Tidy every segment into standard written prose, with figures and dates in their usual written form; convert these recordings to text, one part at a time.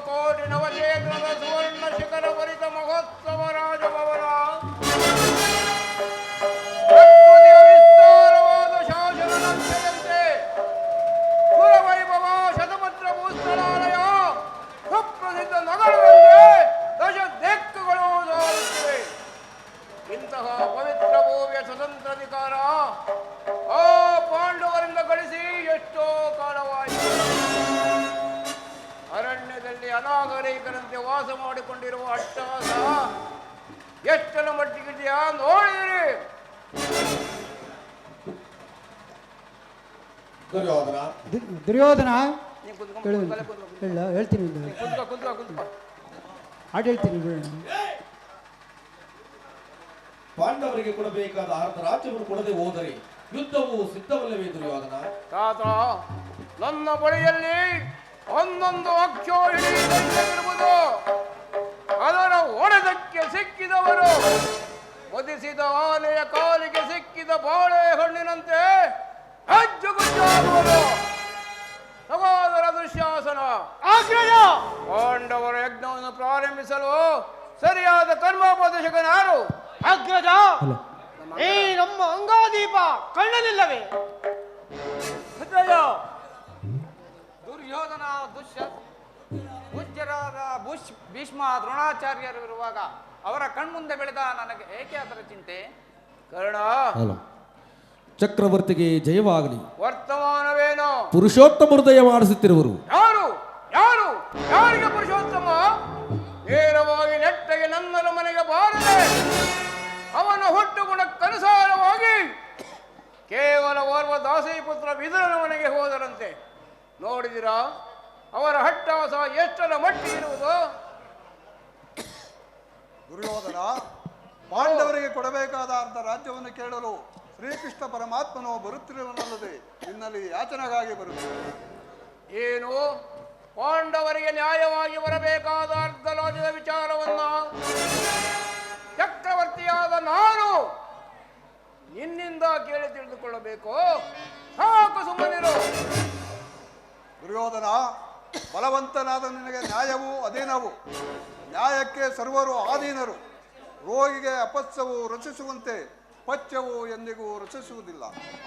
ಕೋಟಿ ನವಚೇತನದ ಸುವರ್ಣ ಶಿಖರ ಭರಿತ ಮಹೋತ್ಸವ ರಾಜಭವನ ಪ್ರಕೃತಿಯ ವಿಸ್ತಾರವಾದ ಶಾಸನ ನಕ್ಷೆಯಂತೆ ಸುರವೈಭವ ಶತಪತ್ರ ಭೂಸ್ಥಳಾಲಯ ಸುಪ್ರಸಿದ್ಧ ನಗರದಂತೆ ದಶ ದಿಕ್ಕುಗಳು ಸಾರುತ್ತಿವೆ. ಇಂತಹ ಪವಿತ್ರ ಭೂಮಿಯ ಸ್ವತಂತ್ರಾಧಿಕಾರ ಆ ಪಾಂಡವರಿಂದ ಗಳಿಸಿ ಎಷ್ಟೋ ಕಾಲವಾಯಿತು. ಅರಣ್ಯದಲ್ಲಿ ಅನಾಗರಿಕರಂತೆ ವಾಸ ಮಾಡಿಕೊಂಡಿರುವ ಅಟ್ಟಹಾಸ ಎಷ್ಟರ ಮಟ್ಟಿಗಿದೆಯಾ ನೋಡಿದಿರಿ. ದುರ್ಯೋಧನ ಹೇಳ್ತೀನಿ ಹಾಡು ಹೇಳ್ತೀನಿ. ಪಾಂಡವರಿಗೆ ಕೊಡಬೇಕಾದ ಅರ್ಧ ರಾಜ್ಯವನ್ನು ಕೊಡದೆ ಹೋದರೆ ಯುದ್ಧವು ಸಿದ್ಧವಲ್ಲವೇ ದುರ್ಯೋಧನ? ತಾತ, ನನ್ನ ಬಳಿಯಲ್ಲಿ ಒಂದೊಂದು ಅಕ್ಷೋ ಹಿಡಿಯುವುದು ಅದರ ಒಡೆದಕ್ಕೆ ಸಿಕ್ಕಿದವರು ಒದಿಸಿದ ಆನೆಯ ಕಾಲಿಗೆ ಸಿಕ್ಕಿದ ಬಾಳೆಹಣ್ಣಿನಂತೆ ಹೆಜ್ಜುಗುಜ್ಜಾಗುವರು. ಸಹೋದರ ದುಶ್ಯಾಸನ, ಪಾಂಡವರ ಯಜ್ಞವನ್ನು ಪ್ರಾರಂಭಿಸಲು ಸರಿಯಾದ ಕರ್ಮೋಪದೇಶಕನಾರು? ಅಗ್ರಜ, ಈ ನಮ್ಮ ಅಂಗಾದೀಪ ಕಣ್ಣಲಿಲ್ಲವೇ? ದುರ್ಯೋಧನ ಪೂಜ್ಯರಾದ ಭೀಷ್ಮ ದ್ರೋಣಾಚಾರ್ಯರು ಇರುವಾಗ ಅವರ ಕಣ್ಮುಂದೆ ಬೆಳೆದ ನನಗೆ ಏಕೆ ಅದರ ಚಿಂತೆ? ಕರ್ಣ, ಚಕ್ರವರ್ತಿಗೆ ಜಯವಾಗಲಿ. ವರ್ತಮಾನವೇನು? ಪುರುಷೋತ್ತಮ ಹೃದಯ ಮಾಡಿಸುತ್ತಿರುವರು. ಯಾರು ಯಾರು ಯಾರಿಗೆ ಪುರುಷೋತ್ತಮ? ನೇರವಾಗಿ ನೆಟ್ಟಗೆ ನನ್ನರ ಮನೆಗೆ ಬಾರದೆ ಅವನ ಹುಟ್ಟುಗುಣಕ್ಕನುಸಾರವಾಗಿ ಕೇವಲ ಓರ್ವ ದಾಸಿ ಪುತ್ರ ವಿದುರನ ಮನೆಗೆ ಹೋದರಂತೆ. ನೋಡಿದಿರಾ ಅವರ ಹಟ್ಟಾಸ ಎಷ್ಟರ ಮಟ್ಟಿ ಇರುವುದು? ದುರ್ಯೋಧನ, ಪಾಂಡವರಿಗೆ ಕೊಡಬೇಕಾದ ಅರ್ಧ ರಾಜ್ಯವನ್ನು ಕೇಳಲು ಶ್ರೀಕೃಷ್ಣ ಪರಮಾತ್ಮನು ಬರುತ್ತಿರುವನಲ್ಲದೆ ನಿನ್ನಲ್ಲಿ ಯಾಚನೆಗಾಗಿ ಬರುತ್ತದೆ. ಏನು? ಪಾಂಡವರಿಗೆ ನ್ಯಾಯವಾಗಿ ಬರಬೇಕಾದ ಅರ್ಧ ರಾಜ್ಯದ ವಿಚಾರವನ್ನ ಚಕ್ರವರ್ತಿಯಾದ ನಾನು ನಿನ್ನಿಂದ ಕೇಳಿ ತಿಳಿದುಕೊಳ್ಳಬೇಕು? ಸಾಕು, ಸುಮ್ಮನಿರು. ದುರ್ಯೋಧನ, ಬಲವಂತನಾದ ನಿನಗೆ ನ್ಯಾಯವು ಅಧೀನವು. ನ್ಯಾಯಕ್ಕೆ ಸರ್ವರು ಆಧೀನರು. ರೋಗಿಗೆ ಅಪತ್ಸವು ರಚಿಸುವಂತೆ ಪಥ್ಯವು ಎಂದಿಗೂ ರಚಿಸುವುದಿಲ್ಲ.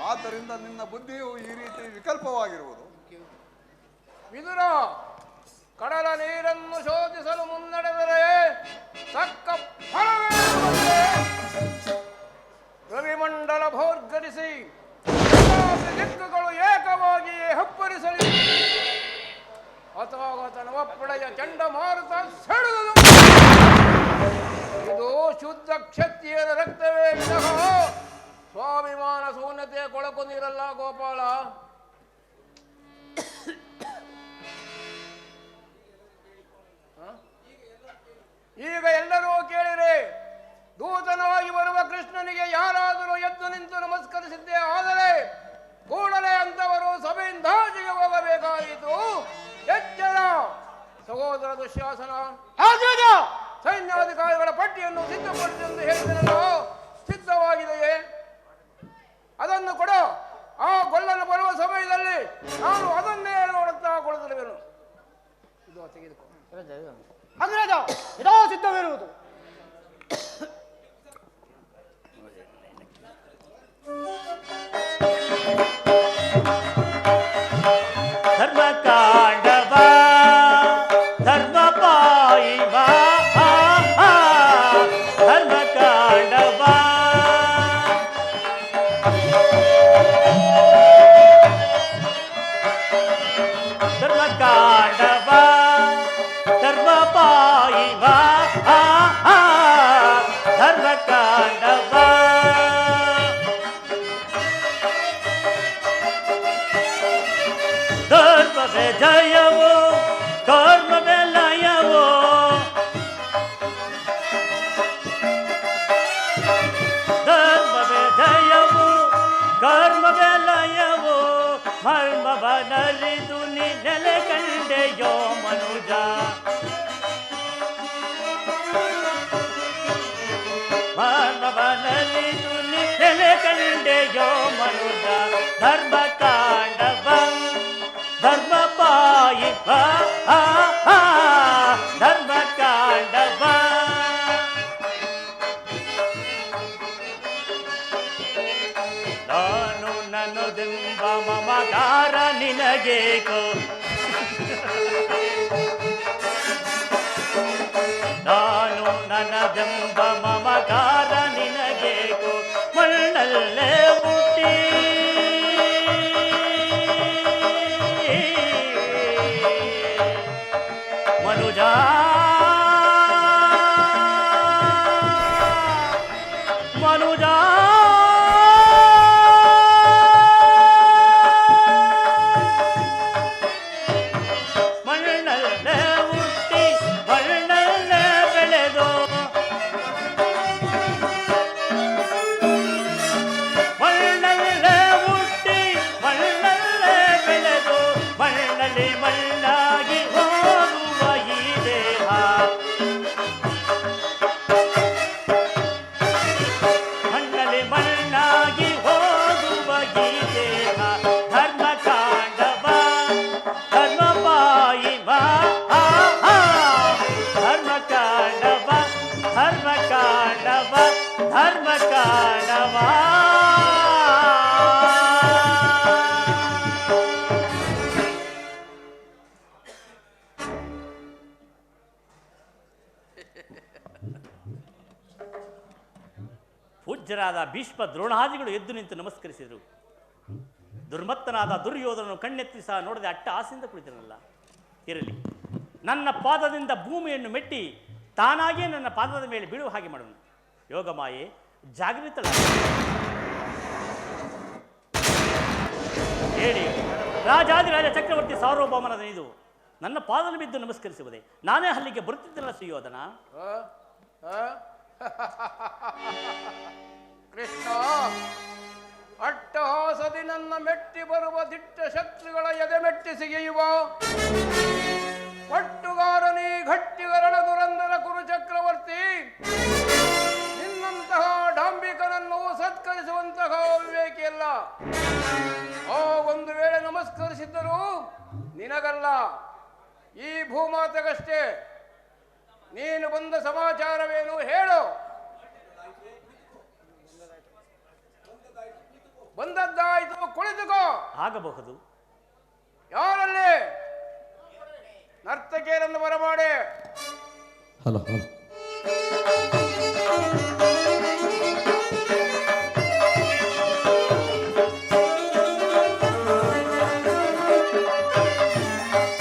ಆದ್ದರಿಂದ ನಿನ್ನ ಬುದ್ಧಿಯು ಈ ರೀತಿ ವಿಕಲ್ಪವಾಗಿರುವುದು. ವಿದುರ, ಕಡಲ ನೀರನ್ನು ಶೋಧಿಸಲು ಮುನ್ನಡೆದರೆ ತಕ್ಕ ಫಲವೇ ರವಿಮಂಡಲ ಭೋರ್ಗರಿಸಿ ದಿಕ್ಕುಗಳು ಏಕವಾಗಿಯೇ ಹಪ್ಪರಿಸಲಿ. ಅಥಾಗತ ನವಪ್ರಳಯ ಚಂಡಮಾರುತ ಸೆಳೆದು ಇದು ಶುದ್ಧ ಕ್ಷತ್ರಿಯರ ರಕ್ತವೇ ವಿನಃ ಸ್ವಾಭಿಮಾನ ಶೂನ್ಯತೆ ಕೊಳಕು ನೀರಲ್ಲ ಗೋಪಾಲ. ಈಗ ಎಲ್ಲರೂ ಕೇಳಿರಿ. ದೂತನವಾಗಿ ಬರುವ ಕೃಷ್ಣನಿಗೆ ಯಾರಾದರೂ ಎದ್ದು ನಿಂತು ನಮಸ್ಕರಿಸಿದ್ದೇ ಆದರೆ ಕೂಡಲೇ ಅಂತವರು ಸಭೆಯಿಂದಾಚೆಗೆ ಹೋಗಬೇಕಾಯಿತು. ಎಚ್ಚರ. ಸಹೋದರ ದುಶ್ಯಾಸನ, ಸೈನ್ಯಾಧಿಕಾರಿಗಳ ಪಟ್ಟಿಯನ್ನು ಸಿದ್ಧಪಡಿಸಿ ಎಂದು ಹೇಳಿದನೋ ಸಿದ್ಧವಾಗಿದೆಯೇ? ಅದನ್ನು ಕೊಡು. ಆ ಗೊಲ್ಲನು ಬರುವ ಸಮಯದಲ್ಲಿ ನಾನು ಅದನ್ನೇ ನೋಡುತ್ತಾ ಕೊಡುತ್ತಿರುವೆನು. ಇದು ತೆಗೆದುಕೊ. ಅಗ್ರಜ, ಇದೋ ಸಿದ್ಧವಿರುವುದು. ಧರ್ಮಕಾಂಡವ ಧರ್ಮಪಾಯಿವ ಧರ್ಮಕಾಂಡವ ಧರ್ಮಕಾಂಡವ ಧರ್ಮಪಾಯಿವ ಧರ್ಮಕಾಂಡವ ಧರ್ಮವೇ ಜಯವೋ ಕರ್ಮವೇ ಲಯವೋ ಧರ್ಮವೇ ಜಯವೋ ಕರ್ಮವೇ ಲಯವೋ ಮರ್ಮವನರಿದು ನೀ ನೆಲೆ ಕಂಡೆಯೋ ಮನುಜ ಮರ್ಮವನರಿದು ನೀ ನೆಲೆ ಕಂಡೆಯೋ ಮನುಜ ಧರ್ಮಕಾಂಡವ ಧರ್ಮಪಾಯಿ ಮನುಜ ಮನುಜ ಮಣ್ಣಲ್ಲೇ ಹುಟ್ಟಿ ಮಣ್ಣಲ್ಲೇ ಬೆಳೆದು ಮಣ್ಣಲ್ಲೇ ಹುಟ್ಟಿ ಮಣ್ಣಲ್ಲೇ ಬೆಳೆದು ಮಣ್ಣಲ್ಲಿ ಮಣ್ಣಾಗಿ ಹೋಗುವ ಈ ದೇಹ ಮಣ್ಣಲ್ಲಿ ಮಣ್ಣಾಗಿ ಹೋಗುವ ಈ ದೇಹ ಧರ್ಮ ಕಾಂಡವ ಧರ್ಮ ಪಾಯಿವ ಧರ್ಮ ಕಾಂಡವ ಧರ್ಮ ಕಾಂಡವ ಧರ್ಮ ಕಾಂಡವ ಪೂಜ್ಯರಾದ ಭೀಷ್ಮ ದ್ರೋಣಾದಿಗಳು ಎದ್ದು ನಿಂತು ನಮಸ್ಕರಿಸಿದರು. ದುರ್ಮತ್ತನಾದ ದುರ್ಯೋಧನನು ಕಣ್ಣೆತ್ತಿ ಸಹ ನೋಡದೆ ಅಟ್ಟ ಆಸೆಯಿಂದ ಕುಳಿತನಲ್ಲ. ಇರಲಿ, ನನ್ನ ಪಾದದಿಂದ ಭೂಮಿಯನ್ನು ಮೆಟ್ಟಿ ತಾನಾಗಿಯೇ ನನ್ನ ಪಾದದ ಮೇಲೆ ಬೀಳುವ ಹಾಗೆ ಮಾಡೋಣ. ಯೋಗಮಾಯೆ ಜಾಗೃತಳ ಹೇಳಿ, ರಾಜಾದಿರಾಜ ಚಕ್ರವರ್ತಿ ಸಾರ್ವಭೌಮನಾದ ಇದು ನನ್ನ ಪಾದನ ಬಿದ್ದು ನಮಸ್ಕರಿಸುವುದೇ? ನಾನೇ ಅಲ್ಲಿಗೆ ಬರುತ್ತಿದ್ದಲ್ಲ ಸುಯೋಧನ. ಕೃಷ್ಣ, ಅಟ್ಟಹಾಸದಿ ನನ್ನ ಮೆಟ್ಟಿ ಬರುವ ದಿಟ್ಟ ಶತ್ರುಗಳ ಎದೆ ಮೆಟ್ಟಿ ಸಿಗಿಯುವ ಪಟ್ಟುಗಾರನಿ ಗಟ್ಟಿಗರಣ ದುರಂದರ ಕುರು ಚಕ್ರವರ್ತಿ, ನಿನ್ನಂತಹ ಡಾಂಬಿಕನನ್ನು ಸತ್ಕರಿಸುವಂತಹ ವಿವೇಕಿಯಲ್ಲ. ಆ ಒಂದು ವೇಳೆ ನಮಸ್ಕರಿಸಿದ್ದರೂ ನಿನಗಲ್ಲ, ಈ ಭೂಮಾತೆಗಷ್ಟೇ. ನೀನು ಬಂದ ಸಮಾಚಾರವೇನು ಹೇಳು. ಬಂದದ್ದಾಯಿತು, ಕುಳಿತುಕೋ. ಆಗಬಹುದು. ಯಾರಲ್ಲಿ ನರ್ತಕಿಯರನ್ನು ಬರಮಾಡಿ. Hello hello.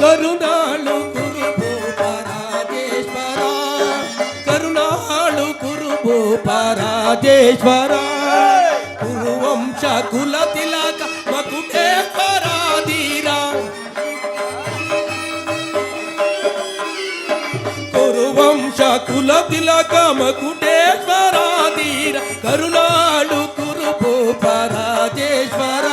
ಕರುಣಾಳು ಕುರುಭೂಪ ರಾಜೇಶ್ವರ, ಕರುಣಾಳು ಕುರುಭೂಪ ರಾಜೇಶ್ವರ, ಕುರುವಂಶ ಕುಲ ತಿಲಕ ಮಕುಟೇಶ್ವರ ಧೀರ, ಕುರುವಂಶ ಕುಲ ತಿಲಕ ಮಕುಟೇಶ್ವರ ಧೀರ, ಕರುಣಾಳು ಕುರುಭೂಪ ರಾಜೇಶ್ವರ.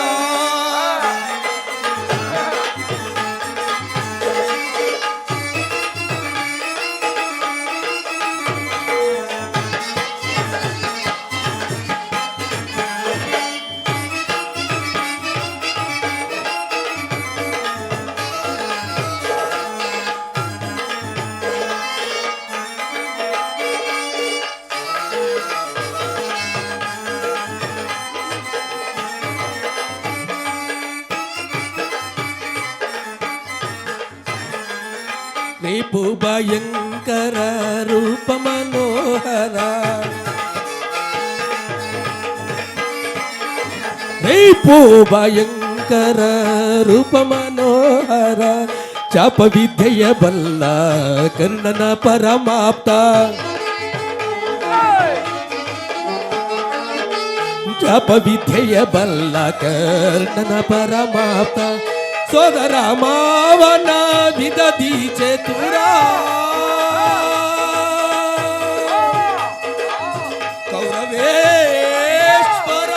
ರೇಪು ಭಯಂಕರ ರೂಪ ಮನೋಹರ, ರೇಪು ಭಯಂಕರ ರೂಪ ಮನೋಹರ, ಚಾಪ ವಿದ್ಯೆಯ ಬಲ್ಲ ಕರ್ಣನ ಪರಮಾಪ್ತ, ಚಾಪ ವಿದ್ಯೆಯ ಬಲ್ಲ ಕರ್ಣನ ಪರಮಾಪ್ತ, ಸೋದರ ಮಾವನ ವಿದದಿ ಚತುರ, ಕೌರವೇಶ್ವರ,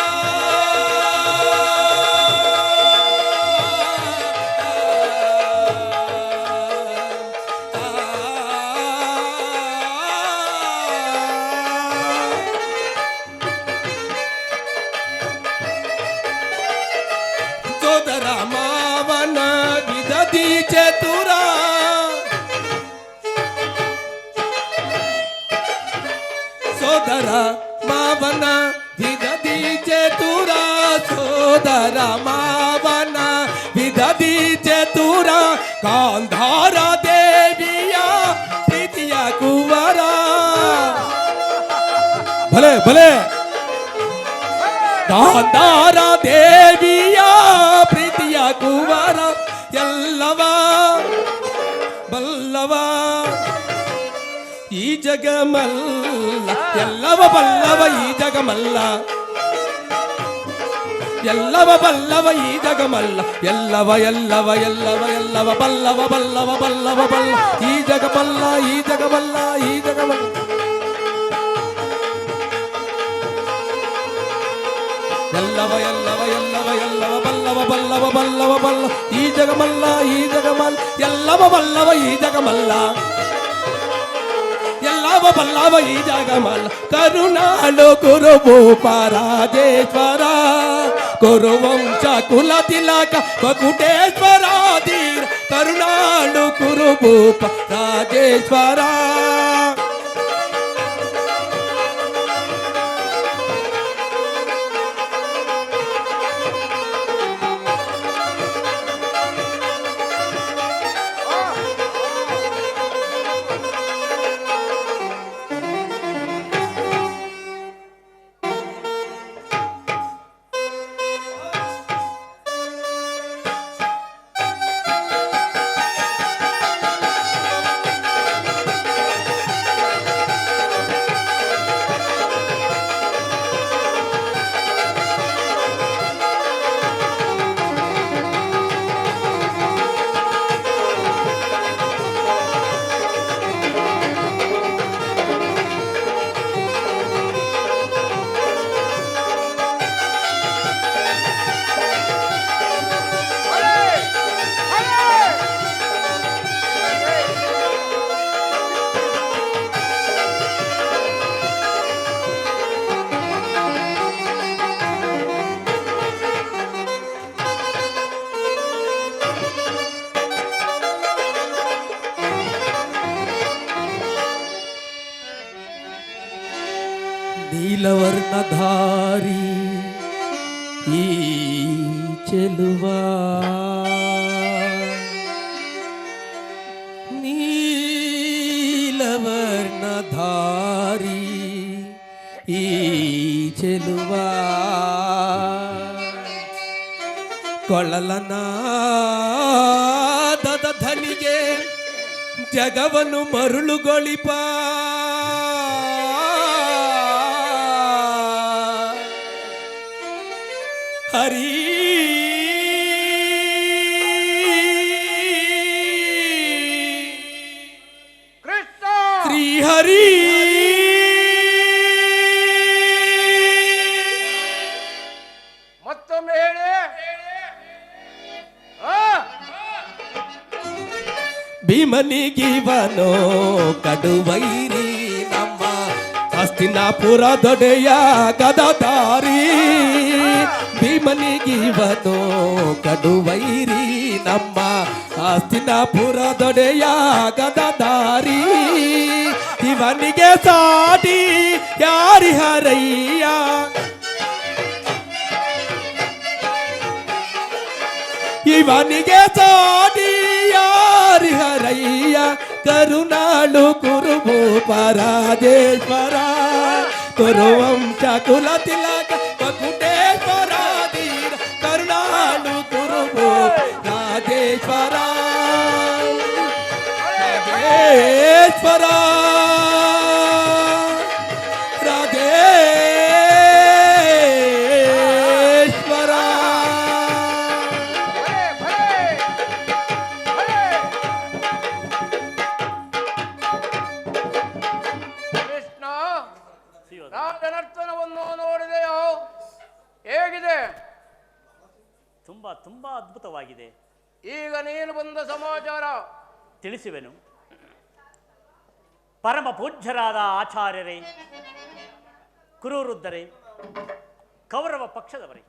ಸೋದರ ಮಾವನ ವಿದದಿ ಚತುರ, ಸೋದರ ಮಾವನ ವಿದದಿ ಚತುರ, ಸೋದರ ಮಾವನ ವಿದದಿ ಚತುರ, ಗಾಂಧಾರ ದೇವಿಯ ಪ್ರೀತಿಯ ಕುವರ. ಭಲೆ ಭಲೆ, ಗಾಂಧಾರ ದೇವಿಯ ಪ್ರೀತಿಯ ಕುವರ, ಎಲ್ಲವ ಬಲ್ಲವ ಈ ಜಗಮಲ್ಲ ಎಲ್ಲವ ಬಲ್ಲವ ಈ ಜಗಮಲ್ಲ ಎಲ್ಲವ ಬಲ್ಲವ ಈ ಜಗಮಲ್ಲ ಎಲ್ಲವ ಎಲ್ಲವ ಎಲ್ಲವ ಎಲ್ಲವ ಬಲ್ಲವ ಬಲ್ಲವ ಬಲ್ಲವ ಬಲ್ಲ ಈ ಜಗಮಲ್ಲ ಈ ಜಗಮಲ್ಲ ಈ ಜಗಮಲ್ಲ ಎಲ್ಲವ ಎಲ್ಲವ ಎಲ್ಲವ ಎಲ್ಲವ ಬಲ್ಲವ ಬಲ್ಲವ ಬಲ್ಲವ ಬಲ್ಲ ಈ ಜಗಮಲ್ಲ ಈ ಜಗಮಲ್ಲ ಎಲ್ಲವ ಬಲ್ಲವ ಈ ಜಗಮಲ್ಲ ಎಲ್ಲವ ಬಲ್ಲವ ಈ ಜಗಮಲ್ಲ ಕರುಣಾಳು ಕುರು ಭೂಪ ರಾಜೇಶ್ವರ ಕುರುವಂಶ ಕುಲ ತಿಲಕ ಮಕುಟೇಶ್ವರ ಧೀರ ಕರುಣಾಳು ಕುರು ಭೂಪ ರಾಜೇಶ್ವರ ನೀಲವರ್ಣಧಾರಿ ಈ ಚೆಲುವ ನೀಲವರ್ಣಧಾರಿ ಈ ಚೆಲುವ ಕೊಳಲನಾದದ ಧನಿಗೆ ಜಗವನ್ನು ಮರುಳುಗೊಳಿಪ ಹರಿ ಕೃಷ್ಣ ಶ್ರೀಹರಿ ಮತ್ತೊಮ್ಮೆ ಹೇಳಿ ಭೀಮನಿಗಿವನೋ ಕಡುವೈರಿ ನಮ್ಮ ಹಸ್ತಿನಾಪುರ ದೊಡೆಯ ಗದಧಾರಿ ಭೀಮನಿಗಿವನೋ ಕಡುವೈರಿ ನಮ್ಮ ಹಸ್ತಿನಾಪುರ ದೊಡೆಯ ಗದಧಾರಿ ಇವನಿಗೆ ಸಾಟಿ ಯಾರಿಹರಯ್ಯ ಇವನಿಗೆ ಸಾಟಿ ಯಾರಿಹರಯ್ಯ ಕರುಣಾಳು ಕುರುಭೂಪ ರಾಜೇಶ್ವರ ಕುರುವಂಶ ಕುಲ ತಿಲಕ ಮಕುಟೇಶ್ವರ ಧೀರ ಕರುಣಾಳು ಕುರುಭೂಪ ರಾಜೇಶ್ವರ ರಾಜೇಶ್ವರ ರಾಜೇಶ್ವರ ಕೃಷ್ಣ ರಾಜನರ್ತನವನ್ನು ನೋಡಿದೆಯೋ ಹೇಗಿದೆ? ತುಂಬಾ ತುಂಬಾ ಅದ್ಭುತವಾಗಿದೆ. ಈಗ ನೀನು ಬಂದ ಸಮಾಚಾರ ತಿಳಿಸುವೆನು. ಪರಮ ಪೂಜ್ಯರಾದ ಆಚಾರ್ಯರೇ, ಕುರುವೃದ್ಧರೇ, ಕೌರವ ಪಕ್ಷದವರೇ,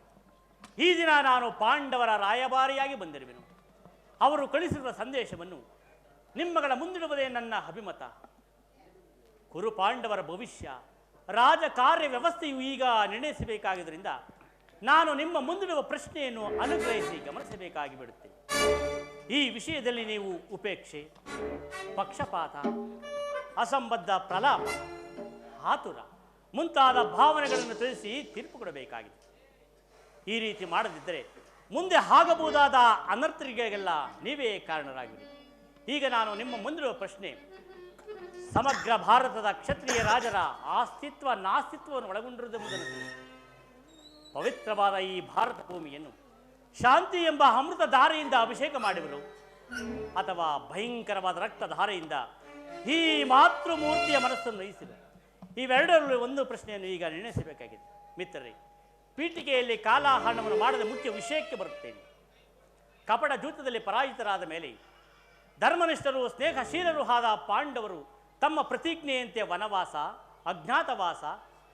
ಈ ದಿನ ನಾನು ಪಾಂಡವರ ರಾಯಭಾರಿಯಾಗಿ ಬಂದಿರುವೆನು. ಅವರು ಕಳಿಸಿರುವ ಸಂದೇಶವನ್ನು ನಿಮ್ಮಗಳ ಮುಂದಿಡುವುದೇ ನನ್ನ ಅಭಿಮತ. ಕುರು ಪಾಂಡವರ ಭವಿಷ್ಯ ರಾಜಕಾರ್ಯ ವ್ಯವಸ್ಥೆಯು ಈಗ ನಿರ್ಣಯಿಸಬೇಕಾಗಿದ್ದರಿಂದ ನಾನು ನಿಮ್ಮ ಮುಂದಿಡುವ ಪ್ರಶ್ನೆಯನ್ನು ಅನುಗ್ರಹಿಸಿ ಗಮನಿಸಬೇಕಾಗಿ ಬಿಡುತ್ತೇನೆ. ಈ ವಿಷಯದಲ್ಲಿ ನೀವು ಉಪೇಕ್ಷೆ, ಪಕ್ಷಪಾತ, ಅಸಂಬದ್ಧ ಪ್ರಲಾಪ, ಆತುರ ಮುಂತಾದ ಭಾವನೆಗಳನ್ನು ತಿಳಿಸಿ ತೀರ್ಪು ಕೊಡಬೇಕಾಗಿದೆ. ಈ ರೀತಿ ಮಾಡದಿದ್ದರೆ ಮುಂದೆ ಆಗಬಹುದಾದ ಅನರ್ಥಗಳಿಗೆಲ್ಲ ನೀವೇ ಕಾರಣರಾಗಿರಿ. ಈಗ ನಾನು ನಿಮ್ಮ ಮುಂದಿರುವ ಪ್ರಶ್ನೆ, ಸಮಗ್ರ ಭಾರತದ ಕ್ಷತ್ರಿಯ ರಾಜರ ಅಸ್ತಿತ್ವ ನಾಸ್ತಿತ್ವವನ್ನು ಒಳಗೊಂಡಿರುವುದೆಂಬುದನ್ನು ಪವಿತ್ರವಾದ ಈ ಭಾರತ ಭೂಮಿಯನ್ನು ಶಾಂತಿ ಎಂಬ ಅಮೃತ ಧಾರೆಯಿಂದ ಅಭಿಷೇಕ ಮಾಡುವರು ಅಥವಾ ಭಯಂಕರವಾದ ರಕ್ತಧಾರೆಯಿಂದ ಈ ಮಾತೃಮೂರ್ತಿಯ ಮನಸ್ಸನ್ನು ನಯಿಸಿದರು. ಇವೆರಡರಲ್ಲಿ ಒಂದು ಪ್ರಶ್ನೆಯನ್ನು ಈಗ ನಿರ್ಣಯಿಸಬೇಕಾಗಿದೆ. ಮಿತ್ರರೇ, ಪೀಠಿಕೆಯಲ್ಲಿ ಕಾಲಹರಣವನ್ನು ಮಾಡದ ಮುಖ್ಯ ವಿಷಯಕ್ಕೆ ಬರುತ್ತೇನೆ. ಕಪಟ ಜೂತದಲ್ಲಿ ಪರಾಜಿತರಾದ ಮೇಲೆ ಧರ್ಮನಿಷ್ಠರು ಸ್ನೇಹಶೀಲರು ಆದ ಪಾಂಡವರು ತಮ್ಮ ಪ್ರತಿಜ್ಞೆಯಂತೆ ವನವಾಸ, ಅಜ್ಞಾತವಾಸ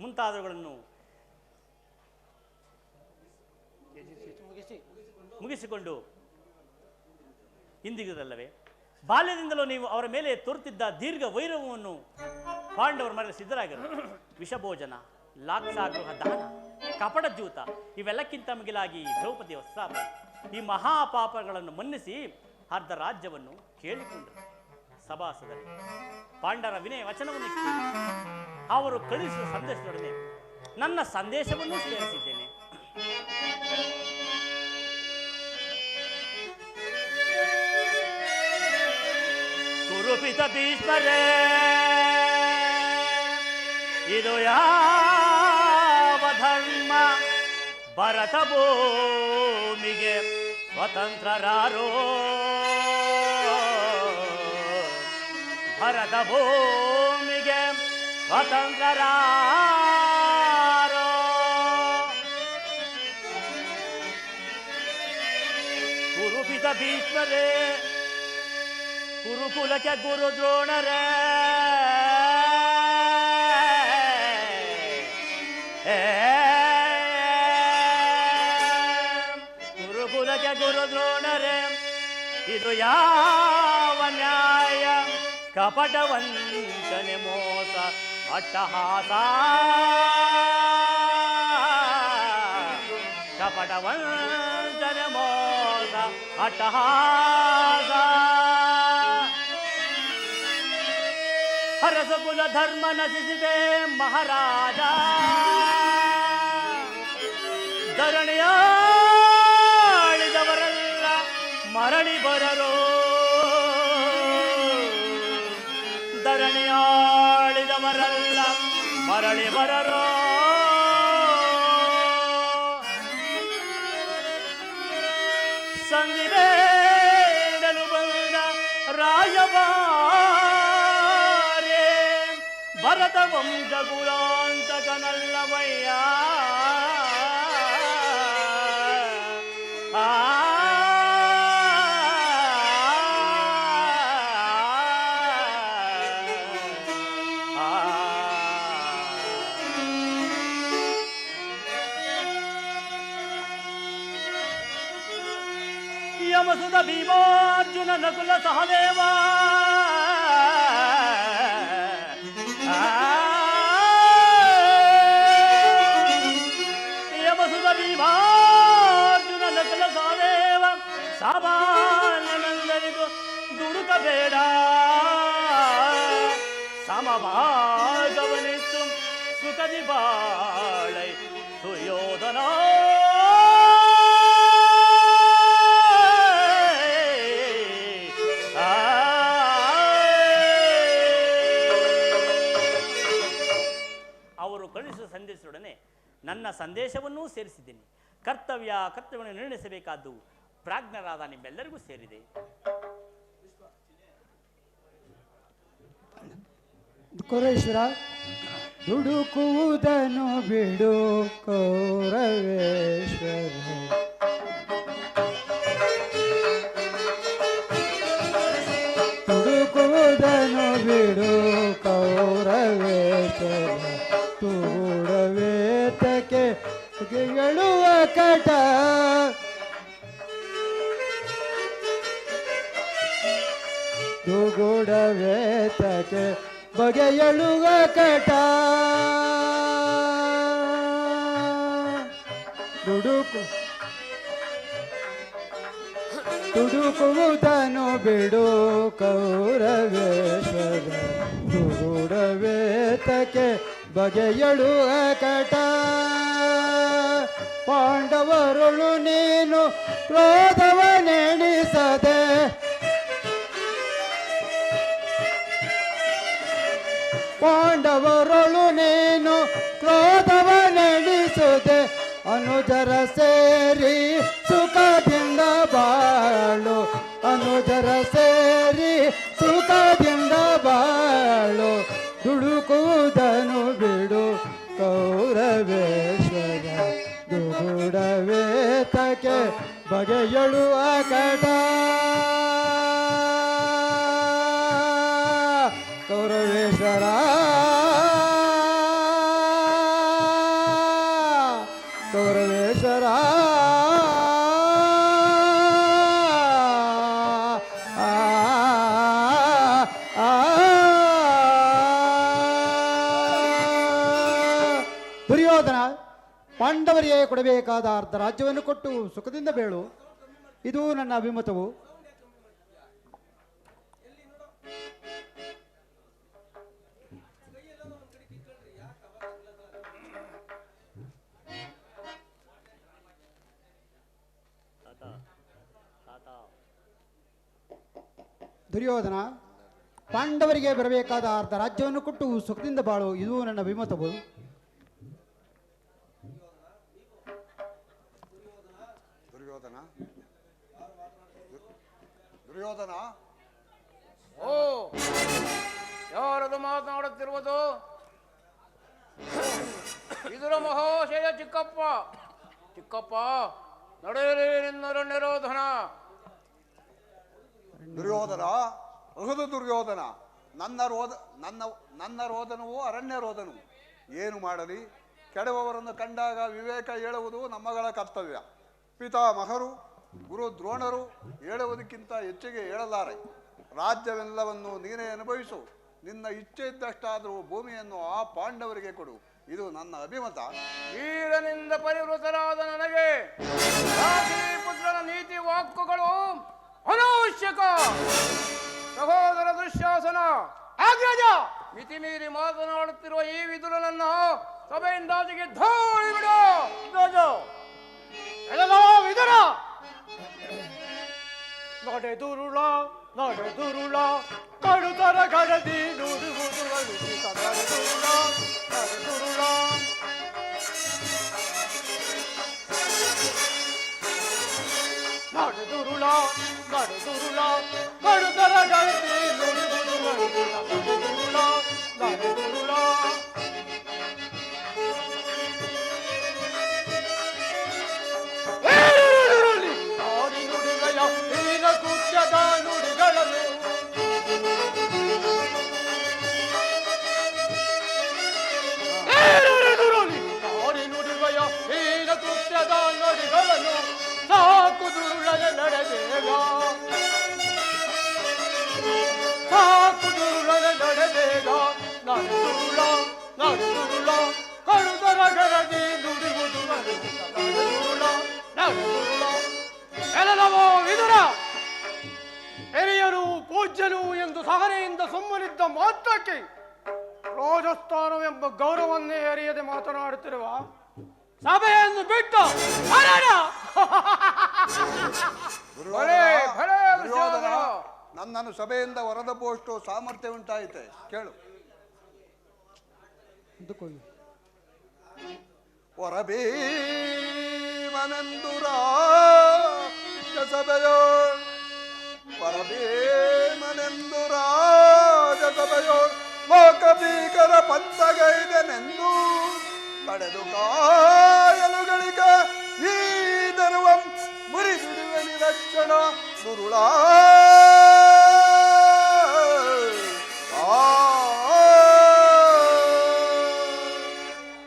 ಮುಂತಾದವುಗಳನ್ನು ಮುಗಿಸಿಕೊಂಡು ಹಿಂದಿಗಿರಲ್ಲವೇ? ಬಾಲ್ಯದಿಂದಲೂ ನೀವು ಅವರ ಮೇಲೆ ತೋರುತ್ತಿದ್ದ ದೀರ್ಘ ವೈರವವನ್ನು ಪಾಂಡವರ ಮರೆಯಲು ಸಿದ್ಧರಾಗಿರು. ವಿಷಭೋಜನ, ಲಾಕ್ಷಾಗೃಹ ದಾನ, ಕಪಟ ಜೂತ ಇವೆಲ್ಲಕ್ಕಿಂತ ಮಿಗಿಲಾಗಿ ದ್ರೌಪದಿಯ ವಸ್ತ್ರಾಪಹರಣ ಈ ಮಹಾಪಾಪಗಳನ್ನು ಮನ್ನಿಸಿ ಅರ್ಧ ರಾಜ್ಯವನ್ನು ಕೇಳಿಕೊಂಡರು. ಸಭಾಸದರೇ, ಪಾಂಡವರ ವಿನಯ ವಚನವನ್ನು ಕೇಳಿ ಅವರು ಕಳುಹಿಸುವ ಸಂದೇಶದೊಡನೆ ನನ್ನ ಸಂದೇಶವನ್ನು ಸೇರಿಸಿದ್ದೇನೆ. ಕುರುಪಿತ ಭೀಷ್ಮರೇ, ಇದು ಯಾವ ಧರ್ಮ? ಭರತ ಭೂಮಿಗೆ ಸ್ವತಂತ್ರರಾರೋ, ಭರತ ಭೂಮಿಗೆ ಸ್ವತಂತ್ರರಾರೋ. ಕುರುಪಿತ ಭೀಷ್ಮರೇ, ಕುರುಕುಲಕ್ಕೆ ಗುರು ದ್ರೋಣರೇ, ಕುರುಕುಲಕ್ಕೆ ಗುರು ದ್ರೋಣರೇ, ಇದು ಯಾವ ನ್ಯಾಯ? ಕಪಟ ವಂಚನೆ, ಮೋಸ, ಅಟ್ಟಹಾಸ, ಕಪಟ ವಂಚನೆ, ಮೋಸ, ಅಟ್ಟಹಾಸ. ಹರಸಕುಲ ಧರ್ಮ ನಶಿಸಿದೆ ಮಹಾರಾಜ, ಧರಣಿಯಾಳಿದವರೆಲ್ಲ ಮರಳಿ ಬರರೋ, ಧರಣಿಯಾಳಿದವರೆಲ್ಲ ಮರಳಿ ಬರರೋ. ಸಂಧಿಬೇಡಲು ಬಂದ ರಾಯಭಾರೆ, ಭರತ ವಂಶ ಕುಲಾಂತಕನಲ್ಲವಯ್ಯ. ಯಮಸುತ ಭೀಮಾರ್ಜುನ ನಕುಲ ಸಹದೇವ, ಯಮಸುತ ಭೀಮಾರ್ಜುನ ನಕುಲ ಸಹದೇವ, ಸಾಮಾನ್ಯನಂದರಿದು ದುಡುಕಬೇಡ, ಸಮಭಾಗವನಿತ್ತು ಸುಖದಿ ಬಾಳೈ ಸುಯೋಧನ. ಸಂದೇಶದೊಡನೆ ನನ್ನ ಸಂದೇಶವನ್ನೂ ಸೇರಿಸಿದ್ದೇನೆ. ಕರ್ತವ್ಯವನ್ನು ನಿರ್ಣಯಿಸಬೇಕಾದ್ದು ಪ್ರಾಜ್ಞರಾದ ನಿಮ್ಮೆಲ್ಲರಿಗೂ ಸೇರಿದೆ. ಕೊರೇಶ್ವರ, ಹುಡುಕುವುದನ್ನು ಬಿಡು ಕೌರವೇಶ್ವರ, ಹುಡುಕುವುದನ್ನು ಬಿಡು ಕೌರವೇಶ್ವರ, ತೂಡವೇತಕ್ಕೆ ಹೇಳುವ ಕಟ, ತೂಗುಡವೇತಕ್ಕೆ ಬಗೆಯಳುವ ಕಟ, ತುಡುಕುವುದನ್ನು ಬಿಡು ಕೌರವೇಶ್ವರ, ತೂಗುಡವೇತಕ್ಕೆ ಬಗೆಯಳುವ ಕಟ. ಪಾಂಡವರುಳು ನೀನು ಕ್ರೋಧವನೆಣಿಸದೆ, ಪಾಂಡವರೊಳು ನೀನು ಕ್ರೋಧವ ನಡೆಸುತ್ತೆ ಅನುಜರ ಸೇರಿ ಸುಖದಿಂದ ಬಾಳು ಅನುಜರ ಸೇರಿ ಸುಖದಿಂದ ಬಾಳು ದುಡುಕುವುದನ್ನು ಬಿಡು ಕೌರವೇಶ್ವರ ದುಗುಡವೇತಕ್ಕೆ ಬಗೆಯಳುವ ಕಟ ಕೌರವೇಶ್ವರ ಕೌರವೇಶ್ವರ ದುರ್ಯೋಧನ ಪಾಂಡವರಿಗೆ ಕೊಡಬೇಕಾದ ಅರ್ಧ ರಾಜ್ಯವನ್ನು ಕೊಟ್ಟು ಸುಖದಿಂದ ಬೇಳು ಇದು ನನ್ನ ಅಭಿಮತವು. ದುರ್ಯೋಧನ ಪಾಂಡವರಿಗೆ ಬರಬೇಕಾದ ಅರ್ಧ ರಾಜ್ಯವನ್ನು ಕೊಟ್ಟು ಸುಖದಿಂದ ಬಾಳು ಇದು ನನ್ನ ಅಭಿಮತವು. ದುರ್ಯೋಧನ ಓ, ಯಾರದು ಮಾತನಾಡುತ್ತಿರುವುದು? ವಿದುರ ಮಹಾಶಯ ಚಿಕ್ಕಪ್ಪ. ಚಿಕ್ಕಪ್ಪ, ನಡೆಯಲಿ ನಿನ್ನ ರೋಧನ. ದುರ್ಯೋಧನ, ಅಹುದು ದುರ್ಯೋಧನ, ನನ್ನ ರೋದನವು ಅರಣ್ಯ ರೋದನವು. ಏನು ಮಾಡಲಿ? ಕೆಡವವರನ್ನು ಕಂಡಾಗ ವಿವೇಕ ಹೇಳುವುದು ನಮ್ಮಗಳ ಕರ್ತವ್ಯ. ಪಿತಾಮಹರು ಗುರು ದ್ರೋಣರು ಹೇಳುವುದಕ್ಕಿಂತ ಹೆಚ್ಚಿಗೆ ಹೇಳಲಾರೆ. ರಾಜ್ಯವೆಲ್ಲವನ್ನು ನೀನೇ ಅನುಭವಿಸು. ನಿನ್ನ ಇಚ್ಛೆ ಇದ್ದಷ್ಟಾದರೂ ಭೂಮಿಯನ್ನು ಆ ಪಾಂಡವರಿಗೆ ಕೊಡು. ಇದು ನನ್ನ ಅಭಿಮತ. ವೀರನಿಂದ ಪರಿವೃತರಾದ ನನಗೆ ಪುತ್ರನ ನೀತಿ ವಾಕ್ಕುಗಳು ಅನಾವಶ್ಯಕ. ಸಹೋದರ ದುಶ್ಯಾಸನ, ಅಗ್ರಜ, ಮಿತಿ ಮೀರಿ ಮಾತನಾಡುತ್ತಿರುವ ಈ ವಿದುರನನ್ನ ಸಭೆಯಿಂದಾಚೆಗೆ ಧೂಳಿ ಬಿಡು. ವಿದುರ, ನಡೆದುರುಳ ನಡೆದುರುಳ ಕಡುತರ ಗಡದಿ ನುಡುಗುದು ನಡೆದುರುಳ ನಡೆದುರುಳ ನಡೆದುರುಳ ನಡೆದುರುಳ ಕಡುತರ ಗಡದಿ ನುಡುಗುದು ನಡೆದುರುಳ ನಡೆದುರುಳ ನುಡಿಗಳನ್ನು ನುಡಿಗಯ ಹೀನ ಕೃತ್ಯದ ನುಡಿಗಳನ್ನು ಸಾಕು ದುರುಳನ ನಡೆಬೇಗ ಸಾಕು ದುರುಳನ ನಡೆಬೇಗ ನಡೆದುರುಳ ನಡೆದುರುಳ ಕಡುದರ ಗರದಿ ನುಡಿಗುದು ನಡೆದುರುಳ ನಡೆದುರುಳ ಎಲ್ಲವೋ ವಿದುರ. ಹಿರಿಯರು ಪೂಜ್ಯರು ಎಂದು ಸಹನೆಯಿಂದ ಸುಮ್ಮನಿದ್ದ ಮಾತ್ರಕ್ಕೆ ರಾಜಸ್ಥಾನವೆಂಬ ಗೌರವನ್ನೇ ಅರಿಯದೆ ಮಾತನಾಡುತ್ತಿರುವ ಸಭೆಯನ್ನು ಬಿಟ್ಟು ದುರ್ಯೋಧನ, ನನ್ನನ್ನು ಸಭೆಯಿಂದ ಹೊರದಬ್ಬುವಷ್ಟು ಸಾಮರ್ಥ್ಯ ಉಂಟಾಯಿತೆ. ಕೇಳು. ಹೊರಬೀಮನೆಂದು ರಾಜಸಭೆಯೋ ಪರಭೀಮನೆಂದು ರಾಜಸಭೆಯೋ ಲೋಕಭೀಕರ ಪಂಥಗೈದನೆಂದು ಪಡೆದು ಕಾಯಲುಗಳಿಗ ಈ ದರ್ವಂ ಮುರಿದುಡುವೆ ನಿರಕ್ಷಣ ಸುರುಳ.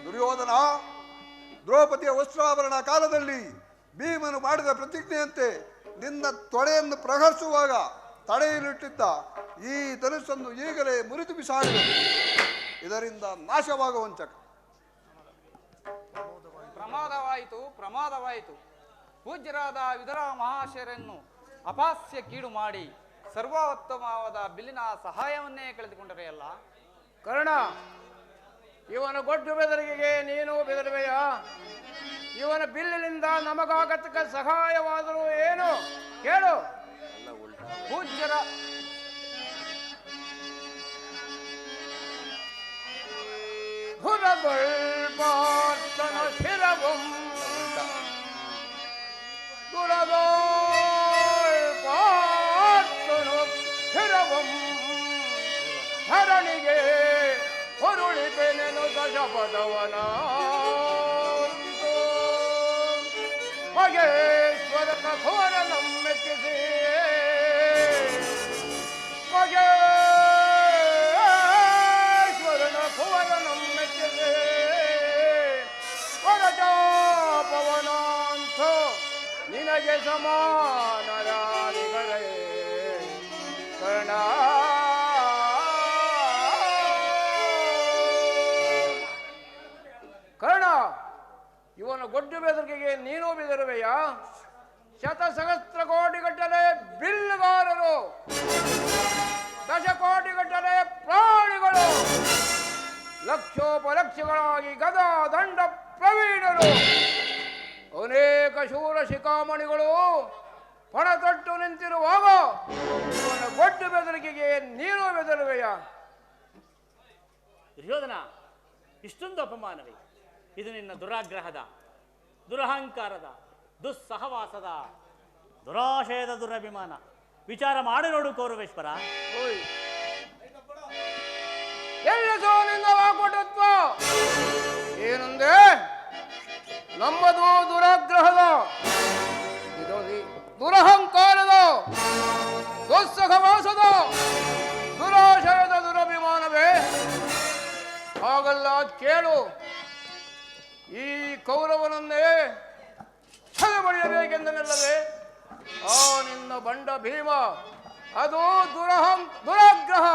ದುರ್ಯೋಧನ, ದ್ರೌಪದಿಯ ವಸ್ತ್ರಾಭರಣ ಕಾಲದಲ್ಲಿ ಭೀಮನು ಮಾಡಿದ ಪ್ರತಿಜ್ಞೆಯಂತೆ ನಿನ್ನ ತೊಡೆಯನ್ನು ಪ್ರಹರಿಸುವಾಗ ತಡೆಯಲಿಟ್ಟಿದ್ದ ಈ ಧನುಸ್ಸನ್ನು ಈಗಲೇ ಮುರಿದು ಬಿಸಾಡಿದರು. ಇದರಿಂದ ನಾಶವಾಗುವಂಚಕ. ಪ್ರಮಾದವಾಯಿತು, ಪ್ರಮಾದವಾಯಿತು. ಪೂಜ್ಯರಾದ ವಿದುರ ಮಹಾಶಯರನ್ನು ಅಪಾಸ್ಯ ಕೀಡು ಮಾಡಿ ಸರ್ವೋತ್ತಮವಾದ ಬಿಲ್ಲಿನ ಸಹಾಯವನ್ನೇ ಕಳೆದುಕೊಂಡರೆ ಅಲ್ಲ. ಕರ್ಣ, ಇವನ ಗೊಡ್ಡು ಬೆದರಿಕೆಗೆ ನೀನು ಬೆದರುವೆಯಾ? ಇವನ ಬಿಲ್ಲಿನಿಂದ ನಮಗಾಗತಕ್ಕ ಸಹಾಯವಾದರೂ ಏನು ಕೇಳು. துரதொள்பார்த்தன சிரவும் துரதொள்பார்த்தன சிரவும் ಧರಣಿಗೆ ಹೊರುಳಿಪೆನೆನು ದಶಪದವನ ಮಗೇಶ್ವರನ ಘೋರ ನಮ್ಮೆತ್ತಿಸಿ ಮಗೇಶ್ವರನ ಘೋರ ನಮ್ಮೆತ್ತಿಸಿ ಪರಜಾಪವನಾಂಥ ನಿನಗೆ ಸಮಾನರಾದಿಗಳೇ ಕರ್ಣ ಕರ್ಣ, ಇವನ ಗೊಡ್ಡು ಬೆದರಿಕೆಗೆ ನೀನು ಬೆದರುವೆಯ? ಶತಸಹಸ್ರ ಕೋಟಿಗಟ್ಟಲೆ ಬಿಲ್ಲುಗಾರರು, ದಶಕೋಟಿಗಟ್ಟಲೆ ಪ್ರಾಣಿಗಳು, ಲಕ್ಷೋಪಲಕ್ಷಗಳಾಗಿ ಗದಾ ದಂಡ ಪ್ರವೀಣರು, ಅನೇಕ ಶೂರ ಶಿಖಾಮಣಿಗಳು ಪಣತೊಟ್ಟು ನಿಂತಿರುವಾಗ ಇವನ ಗೊಡ್ಡು ಬೆದರಿಕೆಗೆ ನೀನು ಬೆದರುವೆಯ? ದುರ್ಯೋಧನ, ಇಷ್ಟೊಂದು ಅಪಮಾನವೇ? ಇದು ನಿನ್ನ ದುರಾಗ್ರಹದ, ದುರಹಂಕಾರದ, ದುಸ್ಸಹವಾಸದ, ದುರಾಶಯದ ದುರಭಿಮಾನ. ವಿಚಾರ ಮಾಡಿ ನೋಡು ಕೌರವೇಶ್ವರ. ಎಲ್ಲಸೋ ನಿನ್ನ ವಾಗ್ಪಟುತ್ವ ಏನಂದೆ? ನಮ್ಮದು ದುರಾಗ್ರಹದ, ಇದು ದುರಹಂಕಾರದ, ದುಸ್ಸಹವಾಸದ, ದುರಾಶಯದ ದುರಭಿಮಾನವೇ? ಹಾಗಲ್ಲ, ಕೇಳು. ಈ ಕೌರವನನ್ನೇ ಛಲಬಡಿಯಬೇಕೆಂದನಲ್ಲವೇ ಆ ನಿನ್ನ ಬಂಡ ಭೀಮ? ಅದು ದುರಾಗ್ರಹ.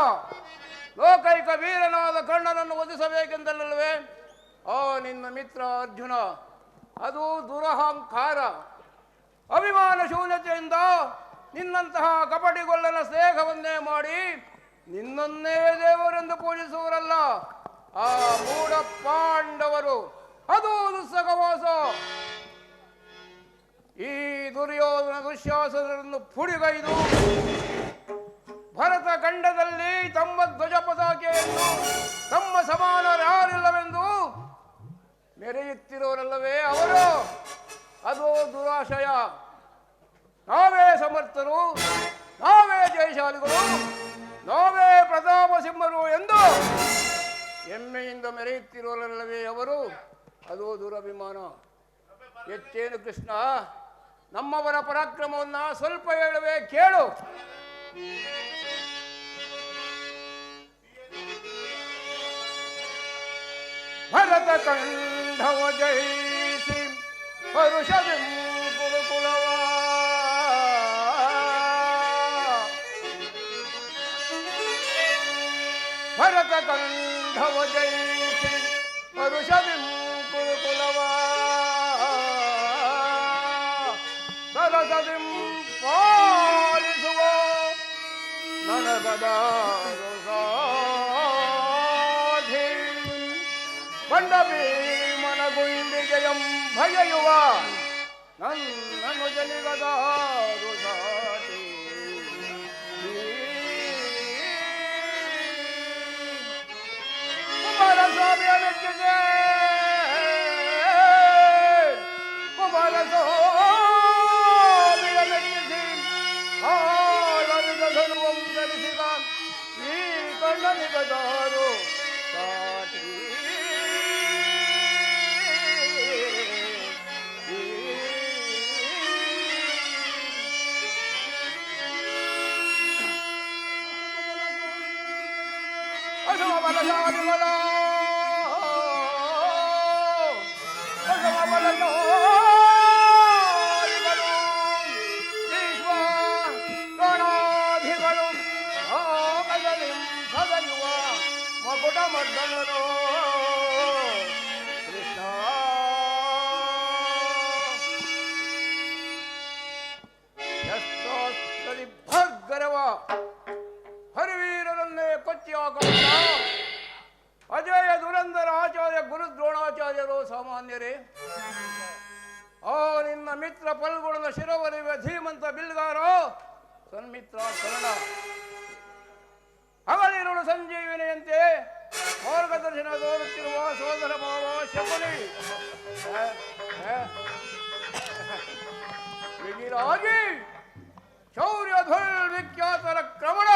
ಲೋಕೈಕ ವೀರನಾದ ಕರ್ಣನನ್ನು ವಧಿಸಬೇಕೆಂದಲ್ಲವೇ ಆ ನಿನ್ನ ಮಿತ್ರ ಅರ್ಜುನ? ಅದು ದುರಹಂಕಾರ. ಅಭಿಮಾನ ಶೂನ್ಯತೆಯಿಂದ ನಿನ್ನಂತಹ ಕಪಟಿಗೊಲ್ಲನ ಸ್ನೇಹವನ್ನೇ ಮಾಡಿ ನಿನ್ನನ್ನೇ ದೇವರೆಂದು ಪೂಜಿಸುವರಲ್ಲ ಆ ಮೂಢ ಪಾಂಡವರು. ಅದು ದುಸ್ಸಹವಾಸ. ಈ ದುರ್ಯೋಧನ ದುಶ್ಯಾಸನರನ್ನು ಪುಡಿಗೈದು ಭರತ ಖಂಡದಲ್ಲಿ ತಮ್ಮ ಧ್ವಜ ಪತಾಕೆಯನ್ನು ತಮ್ಮ ಸಮಾನರಾರಿಲ್ಲವೆಂದು ಮೆರೆಯುತ್ತಿರೋರಲ್ಲವೇ ಅವರು? ಅದು ದುರಾಶಯ. ನಾವೇ ಸಮರ್ಥರು, ನಾವೇ ಜಯಶಾಲಿಗಳು, ನಾವೇ ಪ್ರತಾಪ ಸಿಂಹರು ಎಂದು ಹೆಮ್ಮೆಯಿಂದ ಮೆರೆಯುತ್ತಿರೋರಲ್ಲವೇ ಅವರು? ಅದು ದುರಭಿಮಾನ. ಎಚ್ಚೇನು ಕೃಷ್ಣ, ನಮ್ಮವರ ಪರಾಕ್ರಮವನ್ನ ಸ್ವಲ್ಪ ಹೇಳುವೆ, ಕೇಳು. ಭರತ ಕಂಠವ ಜಯಿಸಿ ಪರುಷದಿ ಗುರುಕುಲವ ಭರತ ಕಂಠವ ಜಯಿಸಿ ಪರುಷದಿ ಗುರುಕುಲವ ಸರಸದಿ ಪಾಲಿಸುವ ನನಗದ ಬಂಡ ಭೀಮನ ಗುಂಡಿಗೆಯಂ ಭಯಯುವ ನನ್ನನು ಜನಿಗದಾರು ಸಾಟಿ ಕುಮಾರಸ್ವಾಮಿಯ ಮೆಚ್ಚಿದೆ ಕುಮಾರಸ್ವಾಮಿಯ ಮೆಚ್ಚಿಸಿ ಆಳವಿದ ಧನುವಂ ಧರಿಸಿದ ಈ ಕಣ್ಣನಿಗದಾರು ಸಾಟಿ ಗಣಾಧಿಗಳು ಸದಯುವ ಮಗುಟ ಮರ್ದನರು ಕೃಷ್ಣ ಎಷ್ಟೋಸ್ತಲಿ ಭರ್ಗರವ ಹರಿವೀರರನ್ನೇ ಕೊಚ್ಚಿಯಾಗಲ್ಲ ಅಜಯ ದುರಂಧರ ಆಚಾರ್ಯ ಗುರು ದ್ರೋಣಾಚಾರ್ಯರು ಸಾಮಾನ್ಯರೇ. ಆ ನಿನ್ನ ಮಿತ್ರ ಫಲ್ಗುಣದ ಶಿರವರಿವ ಧೀಮಂತ ಬಿಲ್ಗಾರ ಸನ್ಮಿತ್ರ ಕರ್ಣ ಹಗಲಿರುಳು ಸಂಜೀವಿನಿಯಂತೆ ಮಾರ್ಗದರ್ಶನ ಪ್ರಯೋಜನ ತೋರುತ್ತಿರುವ ಸೋದರ ಭಾವ ಶಕುನಿ ಬಿಗಿರಾಗಿ ಶೌರ್ಯಧುಲ್ ವಿಖ್ಯಾತರ ಕ್ರಮಣ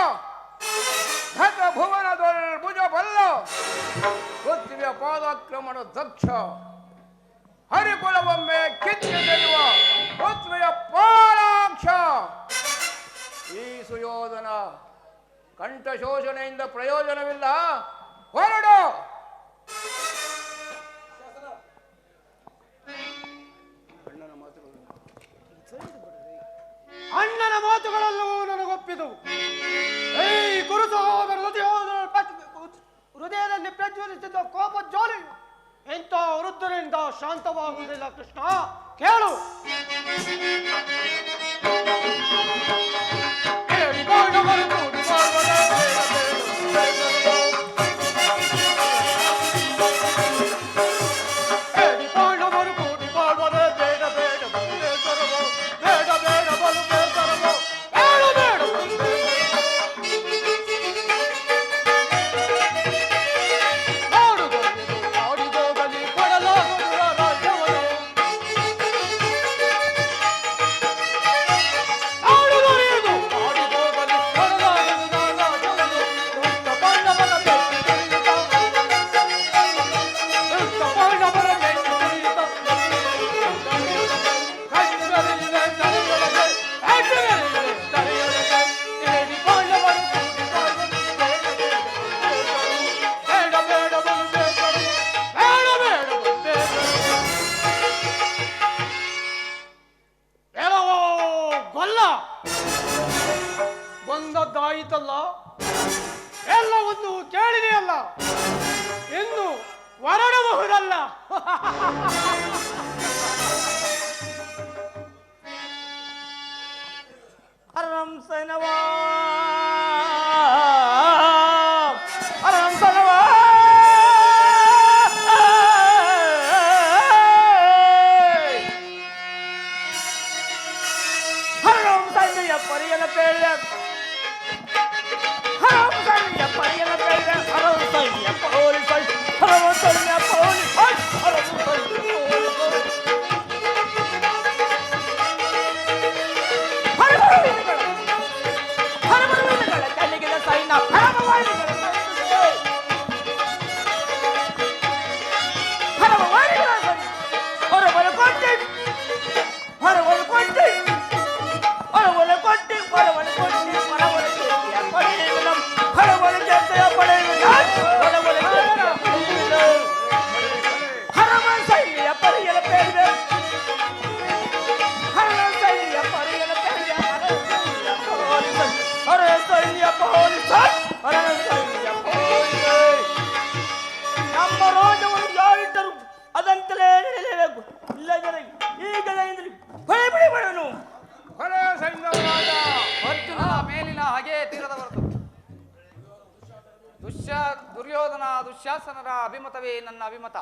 ಘತ ಭುವನದೊಳ್ ಭುಜ ಬಲ್ಲ ಪೃಥ್ವಿಯ ಪಾದಾಕ್ರಮಣ ದಕ್ಷ ಹರಿಕುಲವೊಮ್ಮೆ ಕಿತ್ತಿರುವ ಪೃಥ್ವಿಯ ಪಾಲಾಕ್ಷ ಈ ಸುಯೋಧನ ಕಂಠ ಶೋಷಣೆಯಿಂದ ಪ್ರಯೋಜನವಿಲ್ಲ, ಹೊರಡು. ಅಣ್ಣನ ಮಾತುಗಳಲ್ಲೂ ನನಗೊಪ್ಪಿದವು. ಈ ಕುರು ಸಹೋದರ ಹೃದಯದಲ್ಲಿ ಪ್ರಜ್ವಲಿಸಿದ್ದ ಕೋಪ ಜ್ವಾಲೆಯು ಇಂಥ ವೃದ್ಧರಿಂದ ಶಾಂತವಾಗುವುದಿಲ್ಲ. ಕೃಷ್ಣ ಕೇಳು. ಬಂದದ್ದಾಯಿತಲ್ಲ, ಎಲ್ಲವನ್ನು ಕೇಳಿದೆಯಲ್ಲ, ಇನ್ನು ಹೊರಡಬಹುದಲ್ಲ. ಅರಂ ಸೈನವಾ ಅರಂ ಸೈನವಾ ಹರಂ ಸೈನ್ಯ ಪರಿಯನ ಪೇಳಿಯ ಹರಂ ಸೈನ್ಯ ಪರಿಯನ ಪೇಳಿಯ ಹರಂ ಸೈನ್ಯ ಪೋಲಿಸ್ ಹರಂ ಸೈನ್ಯ ಪೋಲಿಸ್ ಹರಂ ಸೈನ್ಯ ಪೋಲಿಸ್ ನಮ್ಮ ರೋಜವನ್ನು ಯಾರಿಟ್ಟರು ಅದಂತಲೇ ನಡೆಯಲೇಬೇಕು. ಇಲ್ಲದರೆ ಈಗಲೇ ಹೊಳೆಬಿಡಿಬಡನು. ಹೊರೆ ಸೈನ್ಯರಾಜ ಅರ್ಜುನ ಮೇಲಿನ ಹಾಗೆ ತೀರದವರದು. ದುರ್ಯೋಧನ ದುಶ್ಯಾಸನರ ಅಭಿಮತವೇ ನನ್ನ ಅಭಿಮತ.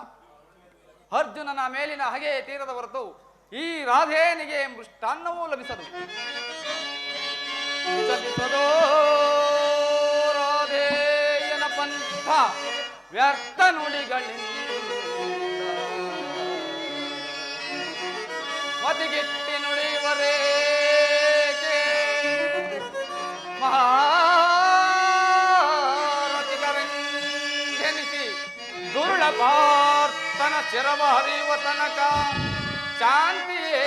ಅರ್ಜುನನ ಮೇಲಿನ ಹಾಗೆ ತೀರದ ಹೊರತು ಈ ರಾಧೇನಿಗೆ ಮೃಷ್ಟಾನ್ನವೂ ಲಭಿಸದು. ಚಲಿಸದೋ ರಾಧೇಯನ ಪಂಥ ವ್ಯರ್ಥ ನುಡಿಗಳಿಂದ ಮತಿಗೆಟ್ಟಿ ನುಡಿವರೇಕೆ ಮಹಾರಥಿಗರೆಂದೆನಿಸಿ ದುರುಳ ಪಾರ್ಥನ ಚಿರವ ಹರಿಯುವ ತನಕ ಶಾಂತಿಯೇ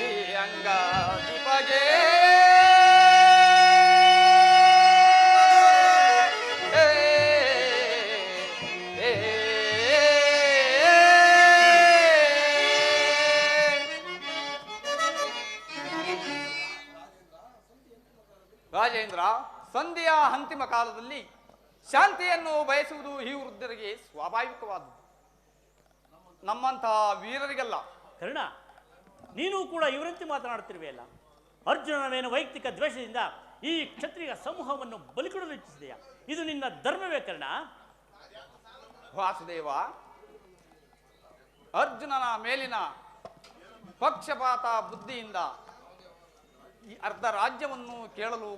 ಈ ಅಂಗಾಧಿಪಗೆ ರಾಜೇಂದ್ರ, ಸಂಧಿಯ ಅಂತಿಮ ಕಾಲದಲ್ಲಿ ಶಾಂತಿಯನ್ನು ಬಯಸುವುದು ಈ ವೃದ್ಧರಿಗೆ ಸ್ವಾಭಾವಿಕವಾದದ್ದು, ನಮ್ಮಂತಹ ವೀರರಿಗಲ್ಲ. ಕರ್ಣ, ನೀನು ಕೂಡ ಇವರಂತೆ ಮಾತನಾಡುತ್ತಿರುವೆಯಲ್ಲ. ಅರ್ಜುನನೇನು ವೈಯಕ್ತಿಕ ದ್ವೇಷದಿಂದ ಈ ಕ್ಷತ್ರಿಯ ಸಮೂಹವನ್ನು ಬಲಿಕೊಡಲು ಇಚ್ಛಿಸಿದೆಯಾ? ಇದು ನಿನ್ನ ಧರ್ಮವೇ ಕರ್ಣ? ವಾಸುದೇವ, ಅರ್ಜುನನ ಮೇಲಿನ ಪಕ್ಷಪಾತ ಬುದ್ಧಿಯಿಂದ ಈ ಅರ್ಧ ರಾಜ್ಯವನ್ನು ಕೇಳಲು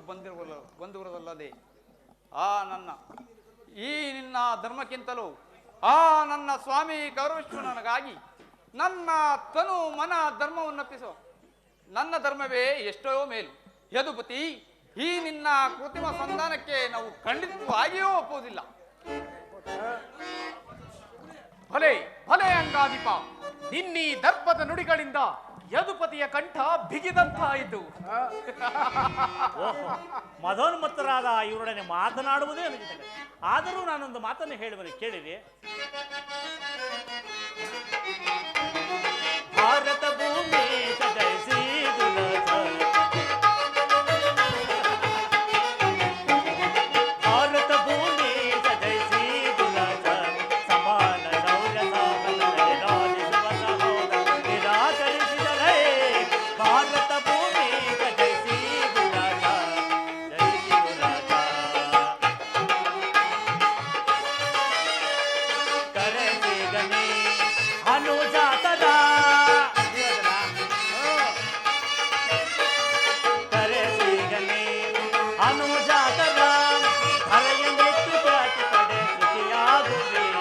ಬಂದಿರುವುದಲ್ಲದೆ ಈ ನಿನ್ನ ಧರ್ಮಕ್ಕಿಂತಲೂ ಆ ನನ್ನ ಸ್ವಾಮಿ ಕೌರವಿಶ್ವರನಿಗಾಗಿ ನನ್ನ ತನು ಮನ ಧರ್ಮವನ್ನಪ್ಪಿಸೋ. ನನ್ನ ಧರ್ಮವೇ ಎಷ್ಟೋ ಮೇಲು. ಯದುಪತಿ, ಈ ನಿನ್ನ ಕೃತ್ರಿಮ ಸಂಧಾನಕ್ಕೆ ನಾವು ಖಂಡಿತವಾಗಿಯೂ ಒಪ್ಪುವುದಿಲ್ಲ. ಭಲೆ ಭಲೆ ಅಂಗಾಧಿಪ, ನಿನ್ನೀ ದರ್ಪದ ನುಡಿಗಳಿಂದ ಯದುಪತಿಯ ಕಂಠ ಬಿಗಿದಂತಾಯಿತು. ಓಹೋ, ಮದೋನ್ಮತ್ತರಾದ ಇವರೊಡನೆ ಮಾತನಾಡುವುದೇ ನನಗೆ. ಆದರೂ ನಾನೊಂದು ಮಾತನ್ನು ಹೇಳುವನು, ಕೇಳಿರಿ. ಭಾರತ ಭೂಮಿ ಸದೈಸಿ ಭಾರತ ಭೂಮಿ ಸದೈಸಿ ಸಮಾನ ಶೌರ್ಯ ನಿರಾಕರಿಸಿದರೆ ಭಾರತ ಭೂಮಿ ಸದೈಸಿ ಕರೆಸಿ ಗಣಿ ಅನುಜಾತದ ಕರೆಸಿಗನೆ ಅನುಜಾತದ ಹರೆಯನೆತ್ತು ಜಾತಿ ಪಡೆ ಶ್ರುತಿಯಾಗುವೀರ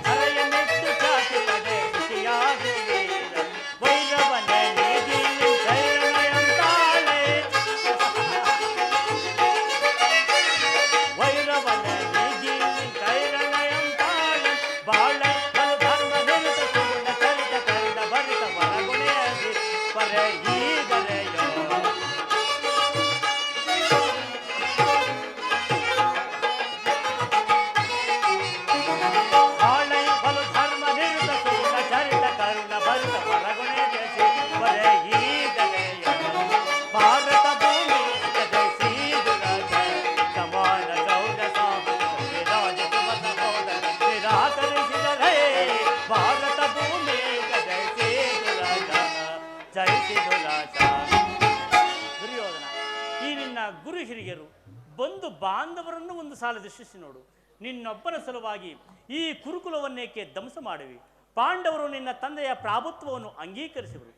ಹರೆಯನೆತ್ತು ಜಾತಿ ಪಡೆ ಶ್ರುತಿಯಾಗುವೀರ ವೈರವನ ನೀಗಿ ಶರಣಯಂತಾಳೆ ವೈರವನ ನೀಗಿ ಶರಣಯಂತಾಳೆ ಬಾಳ ಧರ್ಮ ಧರಿತ ಸುಗುಣ ಚರಿತ ಕರಿದ ಭರಿತ ಬರಗುಣೆಯದಿ ಪರ ಈಗಲೆಯೋ ಬಾಳೈ ಬಲು ಧರ್ಮ ನಿರುತ ಸುಗುಣ ಚರಿತ ಕರುಣ ಭರಿತ ಬರಗುಣೆಯದಿ ಪರ ಈಗಲೆಯೋ ಭಾರತ ಭೂಮಿ ಸದೈಸಿ ದುರಾಜ ಸಮಾನ ಗೌಡ ವಿರಾಜಿಸುವ ಸಹೋದರ ನಿರಾಕರಿಸಿದರೆ ಭಾರತ ಭೂಮಿ ಸದೈಸಿ ದುರಾಜ ಜಯಿಸಿ ದುರಾಜ. ದುರ್ಯೋಧನ, ಈ ನಿನ್ನ ಗುರು ಹಿರಿಯರು ಬಂಧು ಬಾಂಧವರನ್ನು ಒಂದು ಸಾಲ ದೃಷ್ಟಿಸಿ ನೋಡು. ನಿನ್ನೊಬ್ಬನ ಸಲುವಾಗಿ ಈ ಕುರುಕುಲವನ್ನೇಕೆ ಧ್ವಂಸ ಮಾಡುವಿ? ಪಾಂಡವರು ನಿನ್ನ ತಂದೆಯ ಪ್ರಾಭುತ್ವವನ್ನು ಅಂಗೀಕರಿಸುವರು,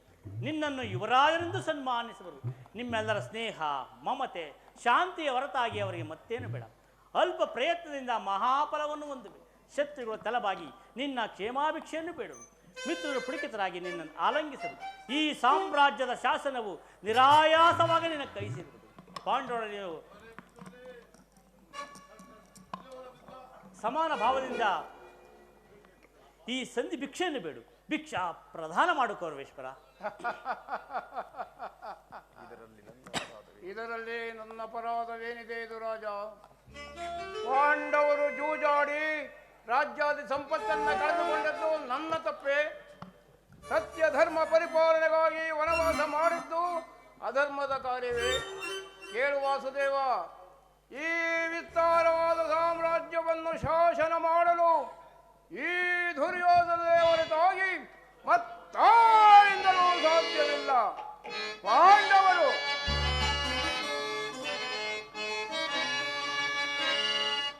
ನಿನ್ನನ್ನು ಯುವರಾಜನೆಂದು ಸನ್ಮಾನಿಸುವರು. ನಿಮ್ಮೆಲ್ಲರ ಸ್ನೇಹ ಮಮತೆ ಶಾಂತಿಯ ಹೊರತಾಗಿ ಅವರಿಗೆ ಮತ್ತೇನು ಬೇಡ. ಅಲ್ಪ ಪ್ರಯತ್ನದಿಂದ ಮಹಾಫಲವನ್ನು ಹೊಂದುವೆ. ಶತ್ರುಗಳು ತಲೆಬಾಗಿ ನಿನ್ನ ಕ್ಷೇಮಾಭಿಕ್ಷೆಯನ್ನು ಬೇಡುವರು. ಮಿತ್ರರು ಪುಳಿಕಿತರಾಗಿ ನಿನ್ನನ್ನು ಆಲಂಗಿಸರು. ಈ ಸಾಮ್ರಾಜ್ಯದ ಶಾಸನವು ನಿರಾಯಾಸವಾಗಿ ನಿನ್ನ ಕೈ ಸೇರುವುದು. ಪಾಂಡವರ ನೀವು ಸಮಾನ ಭಾವದಿಂದ ಈ ಸಂಧಿ ಭಿಕ್ಷೆಯನ್ನು ಬೇಡು. ಭಿಕ್ಷಾ ಪ್ರದಾನ ಮಾಡು ಕೌರವೇಶ್ವರ. ಇದರಲ್ಲಿ ನನ್ನ ಅಪರಾಧವೇನಿದೆ ಇದು ರಾಜ? ಪಾಂಡವರು ಜೂಜಾಡಿ ರಾಜ್ಯಾದಿ ಸಂಪತ್ತನ್ನ ಕಳೆದುಕೊಂಡದ್ದು ನನ್ನ ತಪ್ಪೆ. ಸತ್ಯ ಧರ್ಮ ಪರಿಪಾಲನೆಗಾಗಿ ವನವಾಸ ಮಾಡಿದ್ದು ಅಧರ್ಮದ ಕಾರ್ಯವೇ? ಕೇಳು ವಾಸುದೇವ, ಈ ವಿಸ್ತಾರವಾದ ಸಾಮ್ರಾಜ್ಯವನ್ನು ಶಾಸನ ಮಾಡಲು ಈ ದುರ್ಯೋಧನನೇ ಹೊರತಾಗಿ ಮತ್ತಾರಿಂದಲೂ ಸಾಧ್ಯವಿಲ್ಲ. ಪಾಂಡವರು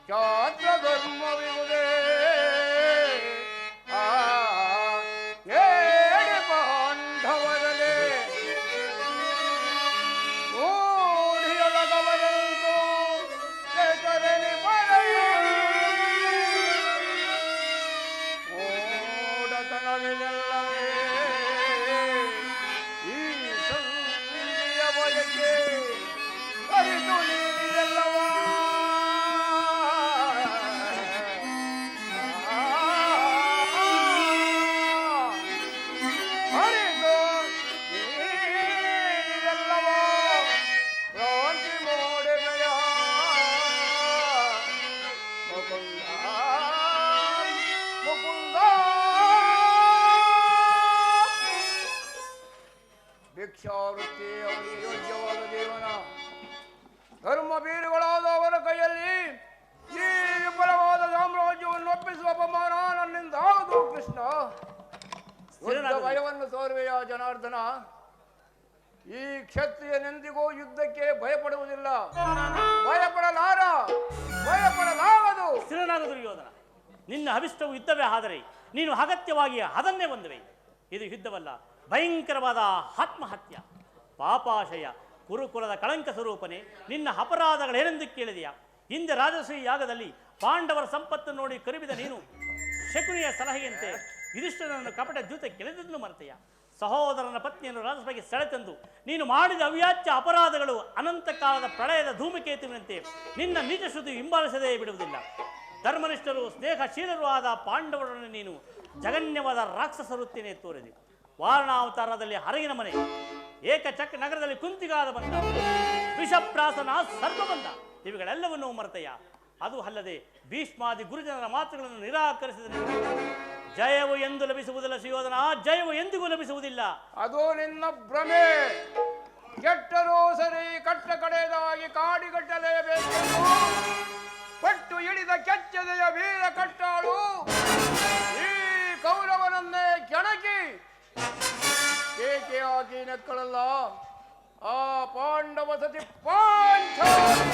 ಚಾತ್ರ ಧರ್ಮವಿರುವುದೇ ಏಡಿ ಪಾಂಡವರಲೆ ಓಡಿಯೊಳಗವರಂತೂ ಹೆಸರಲಿ ಬರೆಯ ಓಡತನವಿಲ್ಲವೇ ಈ ಸಂಧಿಯ ಬಯಕೆ ಅರಿತು ನೀನೆಲ್ಲವಾ ಭಿಕ್ಷಾವೃತ್ತಿ ಅವರಿಗೆ ಯೋಗ್ಯವಾದ ಜೀವನ. ಧರ್ಮ ಬೀರುಗಳಾದ ಅವರ ಕೈಯಲ್ಲಿ ಈ ವಿಫಲವಾದ ಸಾಮ್ರಾಜ್ಯವನ್ನು ಒಪ್ಪಿಸುವ ಅಪಮಾನ ನನ್ನಿಂದ ಆಗದು ಕೃಷ್ಣ. ಯುದ್ಧ ಭಯವನ್ನು ತೋರುವೆಯ ಜನಾರ್ದನ? ಈ ಕ್ಷತ್ರಿಯನೆಂದಿಗೂ ಯುದ್ಧಕ್ಕೆ ಭಯಪಡುವುದಿಲ್ಲ, ಭಯಪಡಲಾಗದು. ಸ್ಥಿರನಾದ ದುರ್ಯೋಧನ, ನಿನ್ನ ಅಭಿಷ್ಟವು ಯುದ್ಧವೇ ಆದರೆ ನೀನು ಅಗತ್ಯವಾಗಿ ಅದನ್ನೇ ಹೊಂದುವೆ. ಇದು ಯುದ್ಧವಲ್ಲ, ಭಯಂಕರವಾದ ಆತ್ಮಹತ್ಯ. ಪಾಪಾಶಯ ಕುರುಕುಲದ ಕಳಂಕ ಸ್ವರೂಪನೇ, ನಿನ್ನ ಅಪರಾಧಗಳೇನೆಂದು ಕೇಳಿದೆಯಾ? ಹಿಂದೆ ರಾಜಶ್ರೀ ಯಾಗದಲ್ಲಿ ಪಾಂಡವರ ಸಂಪತ್ತು ನೋಡಿ ಕರುಬಿದ ನೀನು ಶಕುನಿಯ ಸಲಹೆಯಂತೆ ಯುಧಿಷ್ಠಿರನನ್ನು ಕಪಟ ದ್ಯೂತ ಕೆಳೆದನ್ನು ಮರೆತೆಯ? ಸಹೋದರನ ಪತ್ನಿಯನ್ನು ರಾಜಸಭೆಗೆ ಸೆಳೆತಂದು ನೀನು ಮಾಡಿದ ಅವ್ಯಾಚ್ಯ ಅಪರಾಧಗಳು ಅನಂತ ಕಾಲದ ಪ್ರಳಯದ ಧೂಮಕೇತುವಿನಂತೆ ನಿನ್ನ ನಿಜ ಶ್ರುತಿ ಹಿಂಬಾಲಿಸದೇ ಬಿಡುವುದಿಲ್ಲ. ಧರ್ಮನಿಷ್ಠರು ಸ್ನೇಹಶೀಲರೂ ಆದ ಪಾಂಡವರನ್ನು ನೀನು ಜಗನ್ಯವಾದ ರಾಕ್ಷಸ ವೃತ್ತಿನೇ ತೋರಿದೆ. ವಾರಣಾವತಾರದಲ್ಲಿ ಹರಗಿನ ಮನೆ, ಏಕಚಕ್ರ ನಗರದಲ್ಲಿ ಕುಂತಿಗಾದ ಬಂದ, ವಿಷಪ್ರಾಸನ ಸರ್ವ ಬಂದ, ಇವುಗಳೆಲ್ಲವನ್ನೂ ಮರೆತೆಯ? ಅದು ಅಲ್ಲದೆ ಭೀಷ್ಮಾದಿ ಗುರುಜನರ ಮಾತುಗಳನ್ನು ನಿರಾಕರಿಸಿದ ಜಯವು ಎಂದು ಲಭಿಸುವುದಿಲ್ಲ ಸುಯೋಧನ, ಜಯವು ಎಂದಿಗೂ ಲಭಿಸುವುದಿಲ್ಲ. ಅದು ನಿನ್ನ ಭ್ರಮೆ. ಕೆಟ್ಟರೂ ಸರಿ, ಕಟ್ಟ ಕಡೆಯದಾಗಿ ಕಾಡಿಗಟ್ಟಲೇಬೇಕೆಂದು ಪಟ್ಟು ಇಳಿದ ಕೆಚ್ಚದೆಯ ವೀರ ಕಟ್ಟಾಳು ಈ ಕೌರವನನ್ನೇ ಕೆಣಕಿ ಕೇಕೆಯಾಗಿ ನೆಕ್ಕಳಲ್ಲ ಆ ಪಾಂಡವ ಸತಿ ಪಾಂಚಾಲಿ.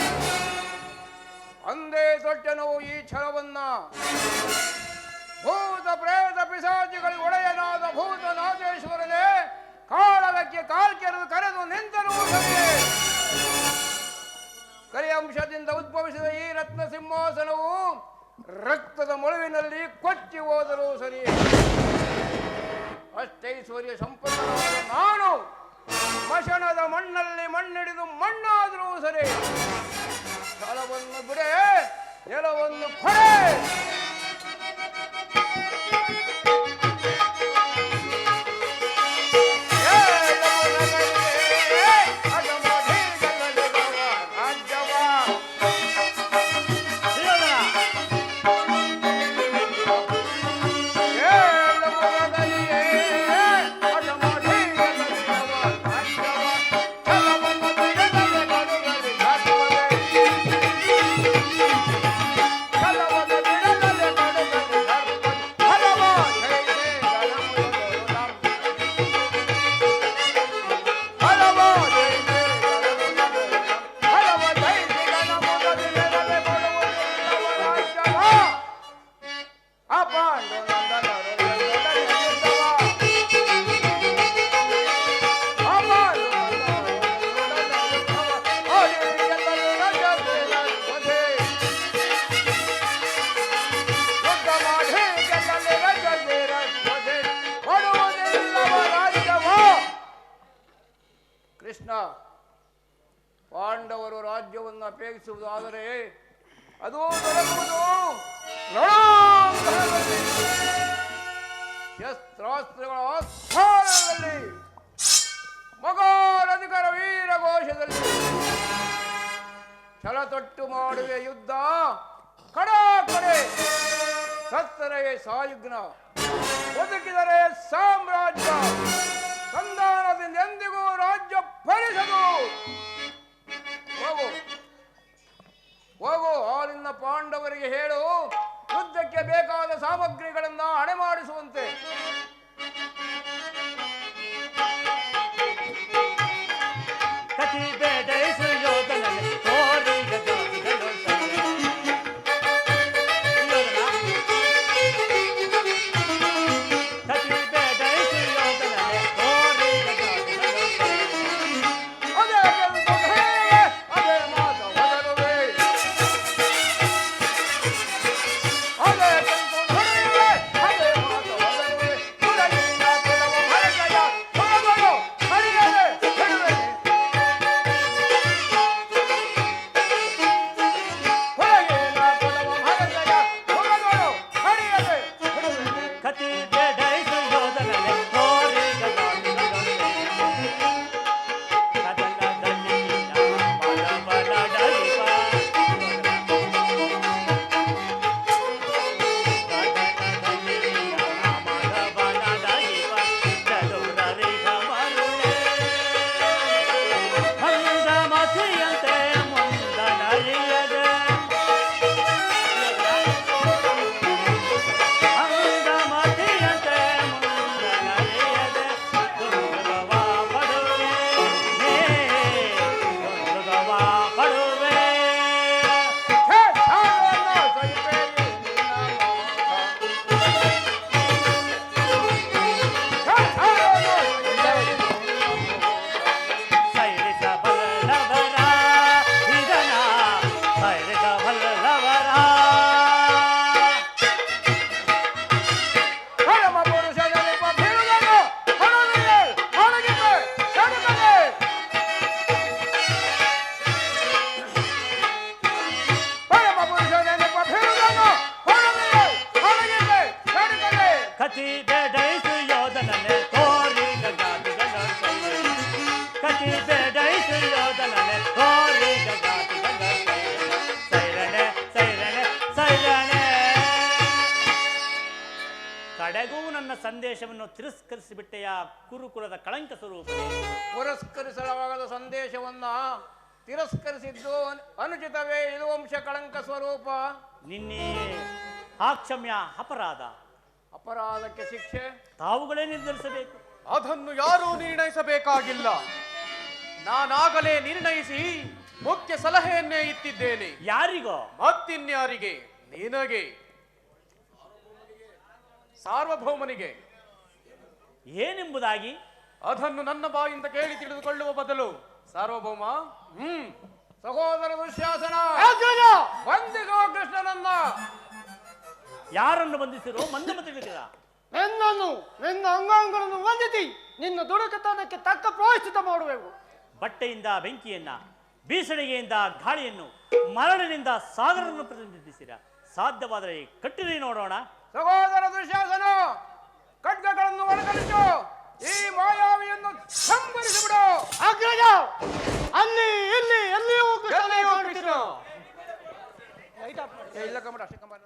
ಅಂದೇ ತೊಟ್ಟೆನು ಈ ಛಲವನ್ನ. ಭೂತ ಪ್ರೇತ ಪಿಶಾಚಿಗಳಿಗೆ ಒಡೆಯನಾದ ಭೂತನಾಥೇಶ್ವರನೇ, ಕಾಳಗಕ್ಕೆ ಕಾಲ್ಕೆರೆದು ಕರೆದು ನಿಂತರೂ ಸರಿಯೇ. ಕರಿಯಂಶದಿಂದ ಉದ್ಭವಿಸಿದ ಈ ರತ್ನ ಸಿಂಹಾಸನವು ರಕ್ತದ ಮೊಳವಿನಲ್ಲಿ ಕೊಚ್ಚಿ ಹೋದರೂ ಸರಿ. ಅಷ್ಟೈಶ್ವರ್ಯ ಸಂಪನ್ನನಾದ ನಾನು ಮಶನದ ಮಣ್ಣಲ್ಲಿ ಮಣ್ಣಿಡಿದು ಮಣ್ಣಾದರೂ ಸರಿ. ಛಲವನ್ನು ಬಿಡೆ, ನೆಲವನ್ನು ಕೊಡೆ. ಕೃಷ್ಣ, ಪಾಂಡವರು ರಾಜ್ಯವನ್ನು ಅಪೇಕ್ಷಿಸುವುದಾದರೆ ಅದು ದೊರಕುವುದು ರಣಾಂಗಣದಲ್ಲಿ, ಶಸ್ತ್ರಾಸ್ತ್ರಗಳ ಆಸ್ಥಾನದಲ್ಲಿ, ಮಗಾರಧಿಕರ ವೀರಘೋಷದಲ್ಲಿ. ಛಲತೊಟ್ಟು ಮಾಡುವೆ ಯುದ್ಧ ಕಡಾ ಕಡೆ. ಸತ್ತರೆ ಸಾಯುಜ್ಞ, ಬದುಕಿದರೆ ಸಾಮ್ರಾಜ್ಯ. ಸಂಧಾನದಿಂದ ಎಂದಿಗೂ ರಾಜ್ಯ ಫಲಿಸದು. ಹೋಗು ಹೋಗು, ಆ ನಿನ್ನ ಪಾಂಡವರಿಗೆ ಹೇಳು, ಯುದ್ಧಕ್ಕೆ ಬೇಕಾದ ಸಾಮಗ್ರಿಗಳನ್ನ ಹಣೆ ಮಾಡಿಸುವಂತೆ. ಪ್ರೀತಿ ಬೇಡೈ ಸುಯೋಧನನೆ ಹೋರಿ ಗಗಾತಿ ಗಗತೆ ಸೈರಣೆ ಸೈರಣೆ ಸೈರಣೆ. ಕಡೆಗೂ ನನ್ನ ಸಂದೇಶವನ್ನು ತಿರಸ್ಕರಿಸಿಬಿಟ್ಟೆಯ ಕುರುಕುಲದ ಕಳಂಕ ಸ್ವರೂಪನೇ. ಪುರಸ್ಕರಿಸಲಾಗದ ಸಂದೇಶವನ್ನ ತಿರಸ್ಕರಿಸಿದ್ದು ಅನುಚಿತವೇ ಇದು ವಂಶ ಕಳಂಕ ಸ್ವರೂಪ. ನಿನ್ನೆ ಅಕ್ಷಮ್ಯ ಅಪರಾಧ. ಅಪರಾಧಕ್ಕೆ ಶಿಕ್ಷೆ ತಾವುಗಳೇ ನಿರ್ಧರಿಸಬೇಕು. ಅದನ್ನು ಯಾರೂ ನಿರ್ಣಯಿಸಬೇಕಾಗಿಲ್ಲ. ನಾನಾಗಲೇ ನಿರ್ಣಯಿಸಿ ಮುಖ್ಯ ಸಲಹೆಯನ್ನೇ ಇತ್ತಿದ್ದೇನೆ. ಯಾರಿಗೋ? ಮತ್ತಿನ್ಯಾರಿಗೆ? ನಿನಗೆ, ಸಾರ್ವಭೌಮನಿಗೆ. ಏನೆಂಬುದಾಗಿ? ಅದನ್ನು ನನ್ನ ಬಾಯಿಂದ ಕೇಳಿ ತಿಳಿದುಕೊಳ್ಳುವ ಬದಲು ಸಾರ್ವಭೌಮ, ಸಹೋದರ ದುಶ್ಯಾಸನ ಬಂದಿಗೋ ಕೃಷ್ಣನನ್ನ. ಯಾರನ್ನು ಬಂಧಿಸಿರೋ ಮಂದಮತಿಗಳಿರ? ನಿನ್ನನ್ನು, ನಿನ್ನ ಅಂಗಾಂಗಗಳನ್ನು ವಂದಿಸಿ ನಿನ್ನ ದುಡುಕತನಕ್ಕೆ ತಕ್ಕ ಪ್ರಾಯಶ್ಚಿತ್ತ ಮಾಡುವೆವು. ಬಟ್ಟೆಯಿಂದ ಬೆಂಕಿಯನ್ನ, ಬೀಸಣಿಗೆಯಿಂದ ಗಾಳಿಯನ್ನು, ಮರಳಿನಿಂದ ಸಾಗರವನ್ನು ಪ್ರತಿನಿಧಿಸಿರ. ಸಾಧ್ಯವಾದರೆ ಕಟ್ಟಿರಿ ನೋಡೋಣ. ಸಹೋದರ ದುಶ್ಯಾಸನ, ಖಡ್ಗಗಳನ್ನು ಒಳಗಲಿಸು, ಈ ಮಾಯಾವಿಯನ್ನು ಸಂಹರಿಸಿಬಿಡು. ಅಗ್ರಜ, ಅಲ್ಲಿ ಇಲ್ಲಿ ಎಲ್ಲಿಯೂ ಕೃಷ್ಣ. ಇಲ್ಲ ಕಮಡ ಅಷ್ಟೇ ಕಮಡ.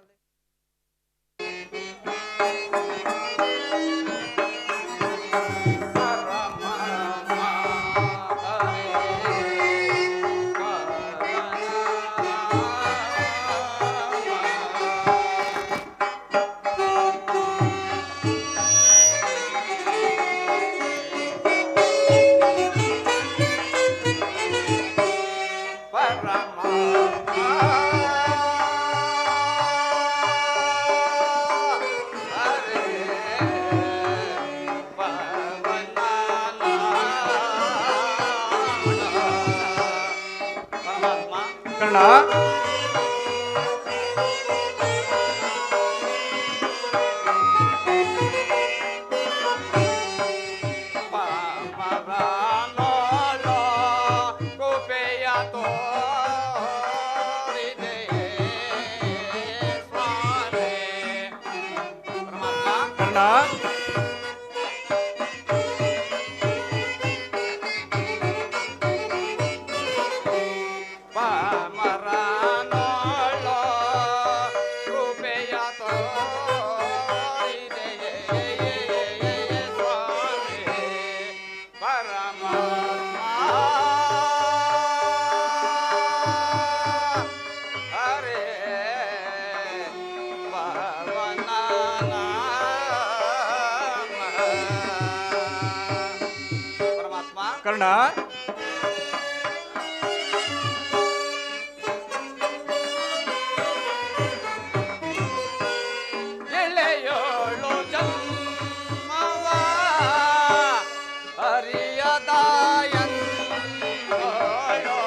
ಕರ್ಣ, ಎಳೆಯೋಳು ಜನ್ಮವ ಅರಿಯದಾಯನ್ನೋಳು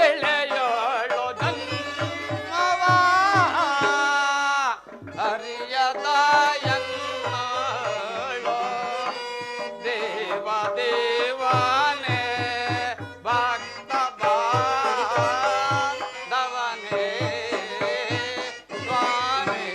ಎಳೆಯೋಳು ಜನ್ಮವ ಅರಿಯದಾಯನ್ನೋಳು ದೇವ ದೇವನೇ ಭಕ್ತ ಬಾಂಧವನೇ ಸ್ವಾಮಿ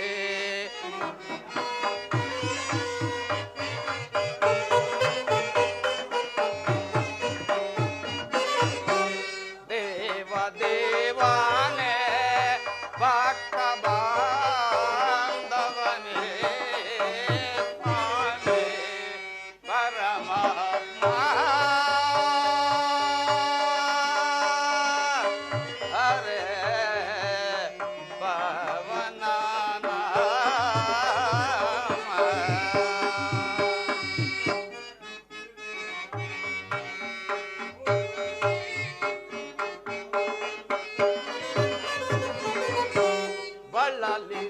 ದೇವ ದೇವನೇ ಭಕ್ತ ಬಾಂಧವನೇ ಸ್ವಾಮಿ ಪರಮಾತ್ಮ ಹರೇ ಪವನ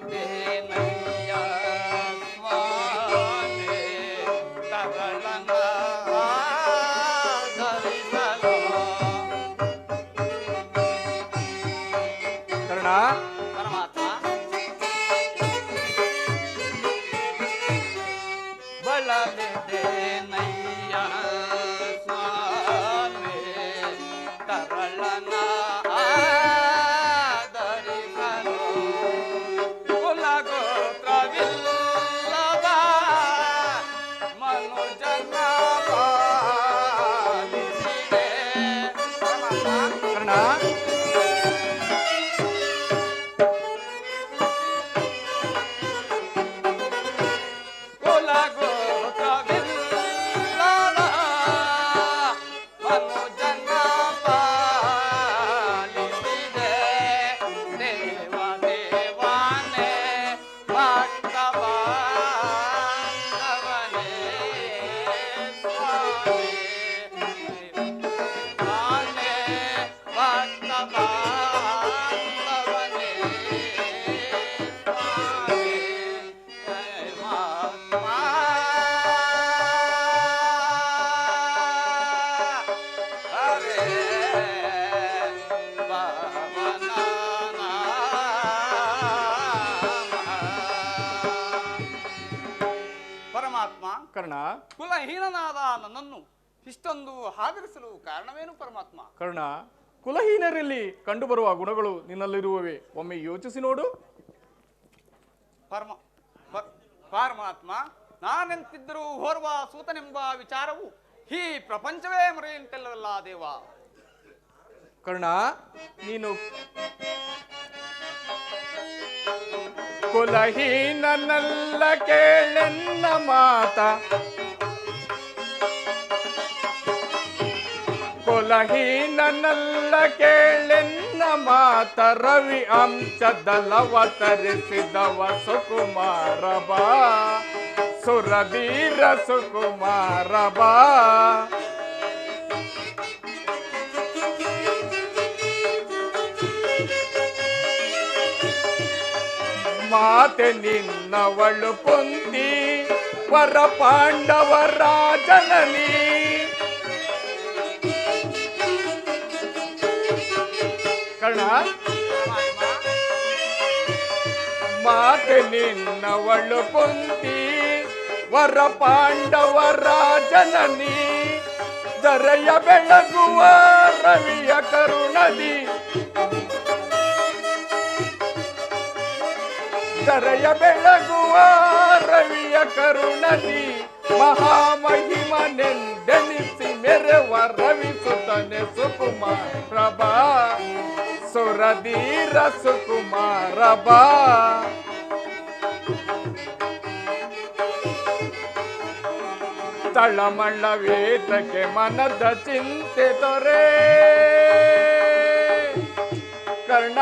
ಬಳಲಿದ್ದೇನಯ್ಯ ಸ್ವಾಮಿ ತಗಳನ ಧರಿಸಲು ಕರ್ಣ, ಪರಮಾತ್ಮ ಬಳಲಿದ್ದೇನಯ್ಯ ಸ್ವಾಮಿ ತಗಳನ ಧರಿಸಲು ಕರ್ಣ, ಕುಲಹೀನನಾದ ನನ್ನನ್ನು ಇಷ್ಟೊಂದು ಆದರಿಸಲು ಕಾರಣವೇನು ಪರಮಾತ್ಮ? ಕರ್ಣ, ಕುಲಹೀನರಲ್ಲಿ ಕಂಡುಬರುವ ಗುಣಗಳು ನಿನ್ನಲ್ಲಿರುವವೇ? ಒಮ್ಮೆ ಯೋಚಿಸಿ ನೋಡು. ಪರಮಾತ್ಮ, ನಾನೆಂತಿದ್ದರೂ ಓರ್ವ ಸೂತನೆಂಬ ವಿಚಾರವು ಈ ಪ್ರಪಂಚವೇ ಮರೆಯುಂಟಲ್ಲವಲ್ಲ ದೇವ. ಕರ್ಣ, ನೀನು ಕುಲಹೀನನಲ್ಲ, ಕೇಳೆನ್ನ ಮಾತ. ಕುಲಹೀನನಲ್ಲ, ಕೇಳೆನ್ನ ಮಾತ. ರವಿ ಅಂಶದಲವತರಿಸಿದವ ಸುಕುಮಾರ ಬಾ, ಸುರಧೀರ ಸುಕುಮಾರ ಬಾ. ಮಾತೆ ನಿನ್ನವಳು ಕುಂತಿ, ವರ ಪಾಂಡವರ ಜನನಿ. ಕರ್ಣ, ಮಾತೆ ನಿನ್ನವಳು ಕುಂತಿ, ವರ ಪಾಂಡವರ ಜನನಿ. ದರೆಯ ಬೆಳಗುವ ರವಿಯ ಕರುಣದಿ, ದರೆಯ ಬೆಳಗುವ ರವಿಯ ಕರುಣದಿ. ಮಹಾಮಹಿಮನೆಂದೆನಿಸಿ ಮೆರವ ರವಿಸುತ್ತನೆ ಸುಕುಮಾರ ಬಾ, ಸುರಧೀರ ಸುಕುಮಾರ ಬಾ. ತಳಮಳ್ಳ ವೇದಕ್ಕೆ ಮನದ ಚಿಂತೆ ದೊರೆ. ಕರ್ಣ,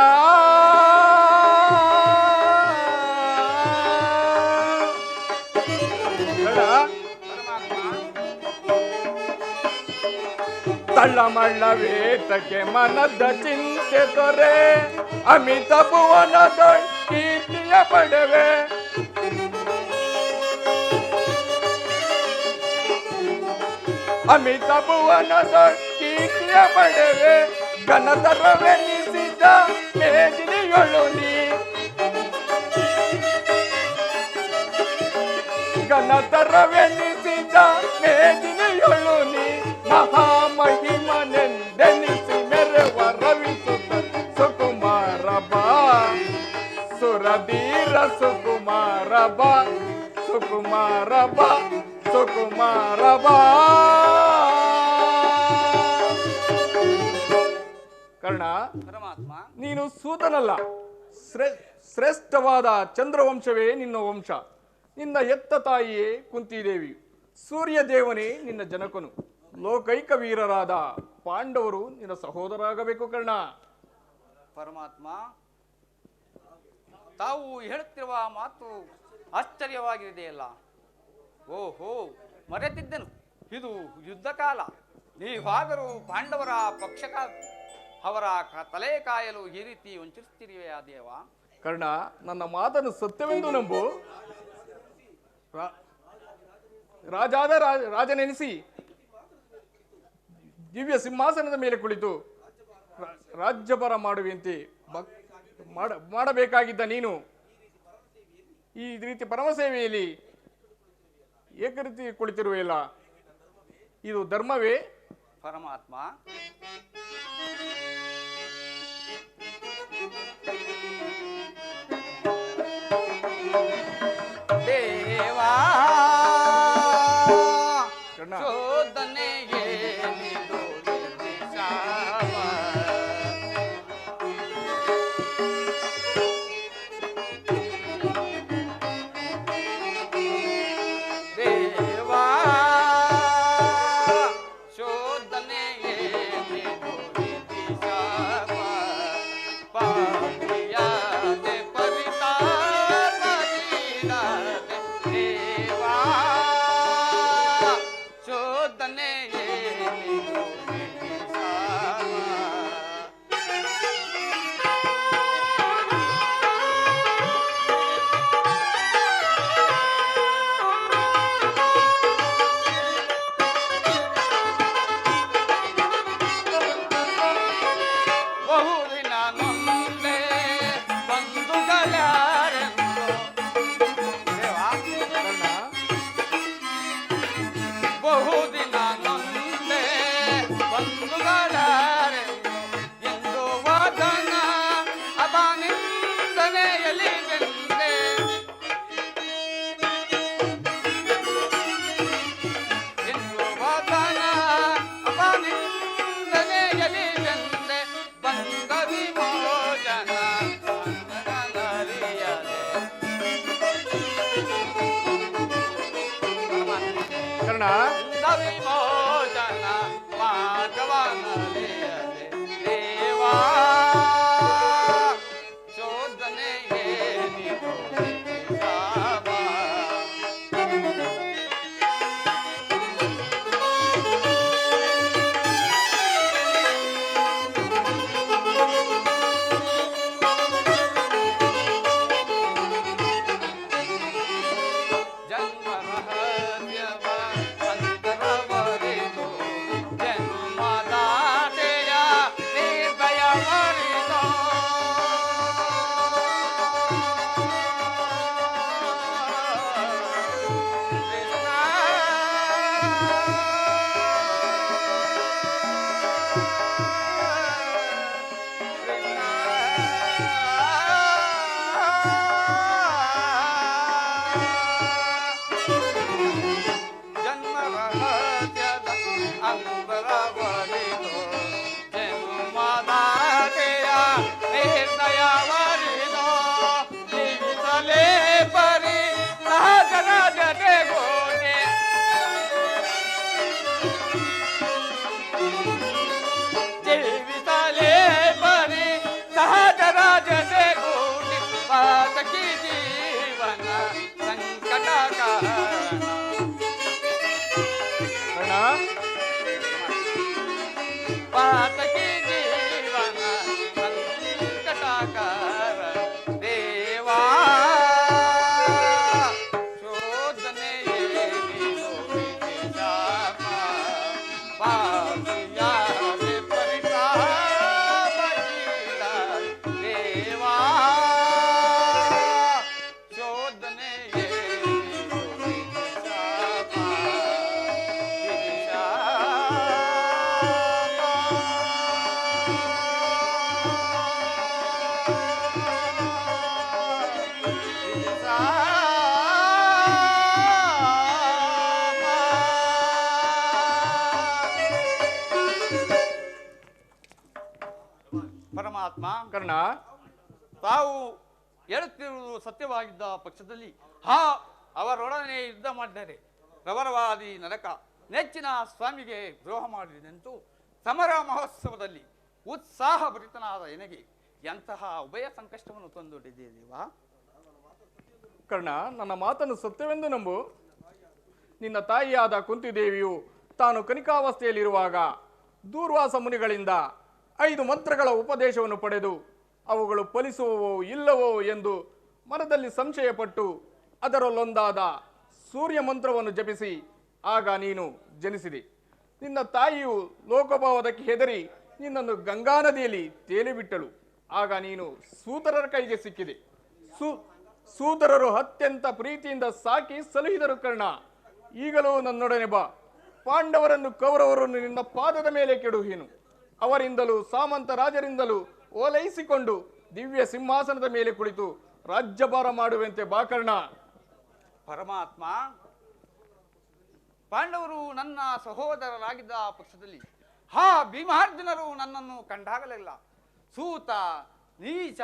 ತಳ್ಳಮಳ್ಳ ವೇತಕ್ಕೆ ಮನದ ಚಿಂತೆ ದೊರೆ. ಅಮಿತ ಭುವನದ ಕೀರ್ತಿಯ ಪಡೆವೆ. ಅಮಿತ ಭುವನದ ಕೀರ್ತಿಯ ಪಡೆವೆ. ಘನತರವೆನಿಸಿದ ಮೇದಿನಿಯೊಳು ನೀ, ಘನತರವೆನಿಸಿದ ಮೇದಿನಿಯೊಳು ನೀ. ಮಹಾಮಹಿಮನೆಂದೆನಿಸಿ ಮೆರವ ರವಿಸುತ್ತ ಸುಕುಮಾರ ಬಾ, ಸುರಧೀರ ಸುಕುಮಾರ ಬಾ, ಸುಕುಮಾರ ಬಾ, ಸುಕುಮಾರ ಬಾ. ಕರ್ಣ, ಪರಮಾತ್ಮ, ನೀನು ಸೂತನಲ್ಲ, ಶ್ರೇಷ್ಠವಾದ ಚಂದ್ರವಂಶವೇ ನಿನ್ನ ವಂಶ. ನಿನ್ನ ಎತ್ತ ತಾಯಿಯೇ ಕುಂತಿದೇವಿ. ಸೂರ್ಯದೇವನೇ ನಿನ್ನ ಜನಕನು. ಲೋಕೈಕ ವೀರರಾದ ಪಾಂಡವರು ನಿನ್ನ ಸಹೋದರಾಗಬೇಕು ಕರ್ಣ. ಪರಮಾತ್ಮ, ತಾವು ಹೇಳುತ್ತಿರುವ ಮಾತು ಆಶ್ಚರ್ಯವಾಗಿದೆಯಲ್ಲ. ಓಹೋ, ಮರೆತಿದ್ದೆನು, ಇದು ಯುದ್ಧ ಕಾಲ. ನೀವಾದರೂ ಪಾಂಡವರ ಪಕ್ಷಕ ಅವರ ತಲೆ ಕಾಯಲು ಈ ರೀತಿ ವಂಚಿಸುತ್ತಿರುವೆಯಾ ದೇವ? ಕರ್ಣ, ನನ್ನ ಮಾತನ್ನು ಸತ್ಯವೆಂದು ನಂಬು. ರಾಜಾದ ರಾಜನೆನಿಸಿ ದಿವ್ಯ ಸಿಂಹಾಸನದ ಮೇಲೆ ಕುಳಿತು ರಾಜ್ಯಭಾರ ಮಾಡುವಂತೆ ಮಾಡಬೇಕಾಗಿದ್ದ ನೀನು ಈ ರೀತಿ ಪರಮಸೇವೆಯಲ್ಲಿ ಏಕರೀತಿ ಕುಳಿತಿರುವೆಯಲ್ಲ, ಇದು ಧರ್ಮವೇ? ಪರಮಾತ್ಮ, ದೇವಾ ಶೋಧನೆಗೆ ಗೆಲಿಬೆಂದೆ ಎಂದು ವಾದನ ಅಪನಿಂದನೆ ಗೆಲಿಬೆಂದೆ ಬಂದ ವಿಮೋಚನ ಕರ್ಣ ವಿಮೋಚನ ಮಾರ್ಗವನಲಿಯದೆ ದೇವಾ ಶೋಧನೆಗೆ ನೀನು ಶಾಪ. ಜನ್ಮ ರಹಸ್ಯವ ಅಂತರವರಿದು ಜನ್ಮದಾತೆಯ ನಿರ್ಭಯವರಿದು ಕೃಷ್ಣ ಜನ್ಮ ರಹಸ್ಯದ ಅಂತರವರಿದು ಜನ್ಮದಾತೆಯ ನಿರ್ಣಯವರಿದು ಜೀವಿಸಲೇ ಪರಿ ಸಹಜನ ಜತೆಗೋಡೆ ಜೀವಿಸಲೇ ಪರಿ ಸಹಜನ ಜತೆಗೂಡಿ ಪಾತಕಿ ಜೀವನ ಸಂಕಟ ಕಾರಣ ಕರ್ಣ ಪಾತಕಿ ಜೀವನ ಸಂಕಟಕಾರ ದೇವಾ ಶೋಧನೆಯೇ ನೀನು ಶಾಪ ಪಾಪಿಯಾದೆ ಪರಿತಾಪಗೀಡ ದೇವಾ ಶೋಧನೆಯೇ ನೀನು ಶಾಪ ಪರಮಾತ್ಮ ಕರ್ಣ ತಾವು ಹೇಳುತ್ತಿರುವುದು ಸತ್ಯವಾಗಿದ್ದ ಪಕ್ಷದಲ್ಲಿ ಅವರೊಡನೆ ಯುದ್ಧ ಮಾಡಿದರೆ ರವರವಾದಿ ನರಕ ನೆಚ್ಚಿನ ಸ್ವಾಮಿಗೆ ದ್ರೋಹ ಮಾಡಿದೆಂತೂ ಸಮರ ಮಹೋತ್ಸವದಲ್ಲಿ ಉತ್ಸಾಹಭರಿತನಾದ ಎನಗೆ ಎಂತಹ ಉಭಯ ಸಂಕಷ್ಟವನ್ನು ತಂದೊಡ್ಡಿದೆ ದೇವಾ. ಕರ್ಣ ನನ್ನ ಮಾತನ್ನು ಸತ್ಯವೆಂದು ನಂಬು. ನಿನ್ನ ತಾಯಿಯಾದ ಕುಂತಿದೇವಿಯು ತಾನು ಕನಿಕಾವಸ್ಥೆಯಲ್ಲಿರುವಾಗ ದೂರ್ವಾಸ ಮುನಿಗಳಿಂದ 5 ಮಂತ್ರಗಳ ಉಪದೇಶವನ್ನು ಪಡೆದು ಅವುಗಳು ಫಲಿಸುವವೋ ಇಲ್ಲವೋ ಎಂದು ಮನದಲ್ಲಿ ಸಂಶಯಪಟ್ಟು ಅದರಲ್ಲೊಂದಾದ ಸೂರ್ಯ ಮಂತ್ರವನ್ನು ಜಪಿಸಿ ಆಗ ನೀನು ಜನಿಸಿದೆ. ನಿನ್ನ ತಾಯಿಯು ಲೋಕಭಾವದಕ್ಕೆ ಹೆದರಿ ನಿನ್ನನ್ನು ಗಂಗಾ ನದಿಯಲ್ಲಿ ತೇಲಿಬಿಟ್ಟಳು. ಆಗ ನೀನು ಸೂತರರ ಕೈಗೆ ಸಿಕ್ಕಿದೆ. ಸೂತರರು ಅತ್ಯಂತ ಪ್ರೀತಿಯಿಂದ ಸಾಕಿ ಸಲಹಿದರು. ಕರ್ಣ, ಈಗಲೂ ನನ್ನೊಡನೆ ಬಾ. ಪಾಂಡವರನ್ನು ಕೌರವರನ್ನು ನಿನ್ನ ಪಾದದ ಮೇಲೆ ಕೆಡುಹೀನು. ಅವರಿಂದಲೂ ಸಾಮಂತ ರಾಜರಿಂದಲೂ ಓಲೈಸಿಕೊಂಡು ದಿವ್ಯ ಸಿಂಹಾಸನದ ಮೇಲೆ ಕುಳಿತು ರಾಜ್ಯಭಾರ ಮಾಡುವಂತೆ ಬಾ ಕರ್ಣ. ಪರಮಾತ್ಮ, ಪಾಂಡವರು ನನ್ನ ಸಹೋದರರಾಗಿದ್ದ ಪಕ್ಷದಲ್ಲಿ ಭೀಮಾರ್ಜುನರು ನನ್ನನ್ನು ಕಂಡಾಗಲಿಲ್ಲ. ಸೂತ, ನೀಚ,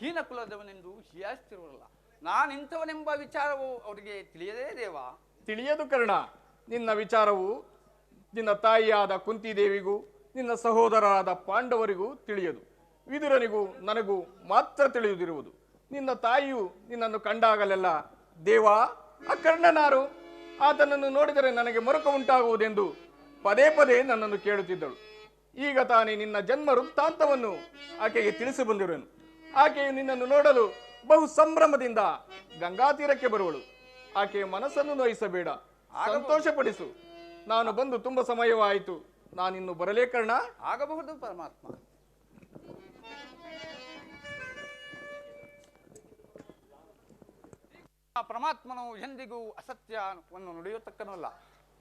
ಹೀನ ಕುಲದವನೆಂದು ಹೀಯಾಸ್ತಿರುವಲ್ಲ. ನಾನಿಂಥವನೆಂಬ ವಿಚಾರವು ಅವರಿಗೆ ತಿಳಿಯದೇ ದೇವಾ? ತಿಳಿಯದು ಕರ್ಣ. ನಿನ್ನ ವಿಚಾರವು ನಿನ್ನ ತಾಯಿಯಾದ ಕುಂತಿದೇವಿಗೂ ನಿನ್ನ ಸಹೋದರರಾದ ಪಾಂಡವರಿಗೂ ತಿಳಿಯದು. ವಿದುರನಿಗೂ ನನಗೂ ಮಾತ್ರ ತಿಳಿಯುವುದಿರುವುದು. ನಿನ್ನ ತಾಯಿಯು ನಿನ್ನನ್ನು ಕಂಡಾಗಲೆಲ್ಲ ದೇವಾ, ಆ ಕರ್ಣನಾರು, ಆತನನ್ನು ನೋಡಿದರೆ ನನಗೆ ಮರುಕ ಉಂಟಾಗುವುದೆಂದು ಪದೇ ಪದೇ ನನ್ನನ್ನು ಕೇಳುತ್ತಿದ್ದಳು. ಈಗ ತಾನೇ ನಿನ್ನ ಜನ್ಮ ವೃತ್ತಾಂತವನ್ನು ಆಕೆಗೆ ತಿಳಿಸಿ ಬಂದಿರುವೆನು. ಆಕೆಯು ನಿನ್ನನ್ನು ನೋಡಲು ಬಹು ಸಂಭ್ರಮದಿಂದ ಗಂಗಾ ತೀರಕ್ಕೆ ಬರುವಳು. ಆಕೆಯ ಮನಸ್ಸನ್ನು ನೋಯಿಸಬೇಡ, ಸಂತೋಷಪಡಿಸು. ನಾನು ಬಂದು ತುಂಬ ಸಮಯವಾಯಿತು. ನಾನಿನ್ನು ಬರಲೇ ಕರ್ಣ? ಆಗಬಹುದು ಪರಮಾತ್ಮ. ಪರಮಾತ್ಮನು ಎಂದಿಗೂ ಅಸತ್ಯವನ್ನು ನುಡಿಯತಕ್ಕನಲ್ಲ.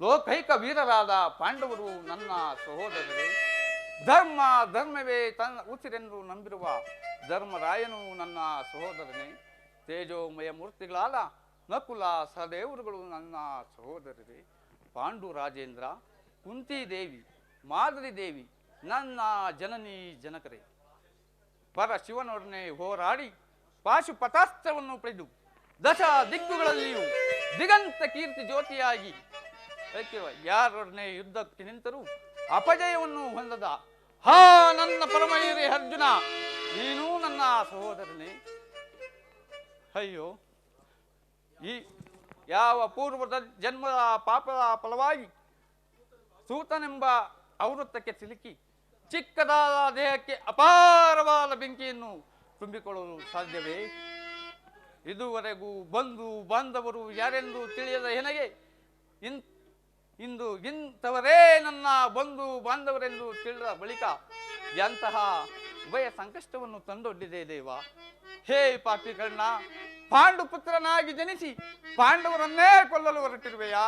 ಲೋಕೈಕ ವೀರರಾದ ಪಾಂಡವರು ನನ್ನ ಸಹೋದರರೇ. ಧರ್ಮವೇ ತನ್ನ ಉಸಿರೆಂದು ನಂಬಿರುವ ಧರ್ಮರಾಯನು ನನ್ನ ಸಹೋದರನೇ. ತೇಜೋಮಯ ಮೂರ್ತಿಗಳಾದ ನಕುಲ ಸಹದೇವರುಗಳು ನನ್ನ ಸಹೋದರರೇ. ಪಾಂಡು ರಾಜೇಂದ್ರ, ಕುಂತಿದೇವಿ, ಮಾದರಿ ದೇವಿ ನನ್ನ ಜನನಿ ಜನಕರೇ. ಪರ ಶಿವನೊಡನೆ ಹೋರಾಡಿ ಪಾಶುಪತಾಸ್ತ್ರವನ್ನು ಪಡೆದು ದಶ ದಿಕ್ಕುಗಳಲ್ಲಿಯೂ ದಿಗಂತ ಕೀರ್ತಿ ಜ್ಯೋತಿಯಾಗಿ ಯಾರೊಡನೆ ಯುದ್ಧಕ್ಕೆ ನಿಂತರೂ ಅಪಜಯವನ್ನು ಹೊಂದದ ಹಾ ನನ್ನ ಪರಮವೀರಿ ಅರ್ಜುನ, ನೀನೂ ನನ್ನ ಸಹೋದರನೇ. ಅಯ್ಯೋ, ಈ ಯಾವ ಪೂರ್ವದ ಜನ್ಮದ ಪಾಪದ ಫಲವಾಗಿ ಸೂತನೆಂಬ ಔವೃತ್ತಕ್ಕೆ ಸಿಲುಕಿ ಚಿಕ್ಕದಾದ ದೇಹಕ್ಕೆ ಅಪಾರವಾದ ಬೆಂಕಿಯನ್ನು ತುಂಬಿಕೊಳ್ಳಲು ಸಾಧ್ಯವೇ? ಇದುವರೆಗೂ ಬಂಧು ಬಾಂಧವರು ಯಾರೆಂದು ತಿಳಿಯದ ನನಗೆ ಇಂದು ಇಂಥವರೇ ನನ್ನ ಬಂಧು ಬಾಂಧವರೆಂದು ತಿಳಿದ ಬಳಿಕ ಎಂತಹ ಉಭಯ ಸಂಕಷ್ಟವನ್ನು ತಂದೊಡ್ಡಿದೆ ದೇವ. ಹೇ ಪಾಪಿಕರ್ಣ, ಪಾಂಡು ಪುತ್ರನಾಗಿ ಜನಿಸಿ ಪಾಂಡವರನ್ನೇ ಕೊಲ್ಲಲು ಹೊರಟಿರುವೆಯಾ?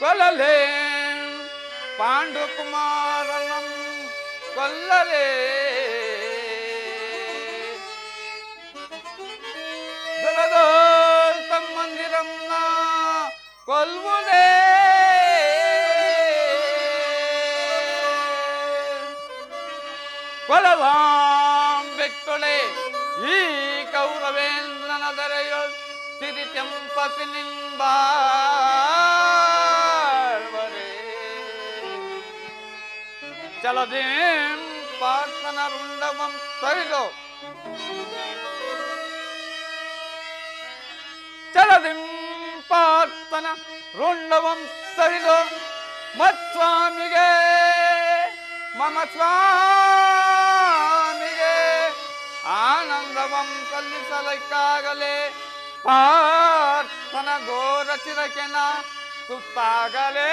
ಕೊಲ್ಲಲೇ ಪಾಂಡು ಕುಮಾರನಂ ಕೊಲ್ಲಲೇ, ತಮ್ಮಂದಿರನ್ನ ಕೊಲ್ಲುವುದೇ, ಕೊಲವಾಂ ಬೆಟ್ಟೊಳೆ ಈ ಕೌರವೇಂದ್ರನ ದರೆಯೊಳ್ ಸಿರಿ ಕೆಂಪಸಿನಿಂಬಾರ್ವರೇ. ಚಲದೇಂ ಪಾರ್ಥನ ರುಂಡವಂ ಸರಿದು, ಚಲದಿಂ ಪಾರ್ಥನ ರುಂಡವಂ ಸರಿದು ಮತ್ಸ್ವಾಮಿಗೆ ಮಮ ಸ್ವಾಮಿಗೆ ಆನಂದವಂ ಸಲ್ಲಿಸಲಿಕ್ಕಾಗಲೇ ಪಾರ್ಥನ ಘೋರ ಚಿರಕೆನ ಸುತ್ತಾಗಲೇ.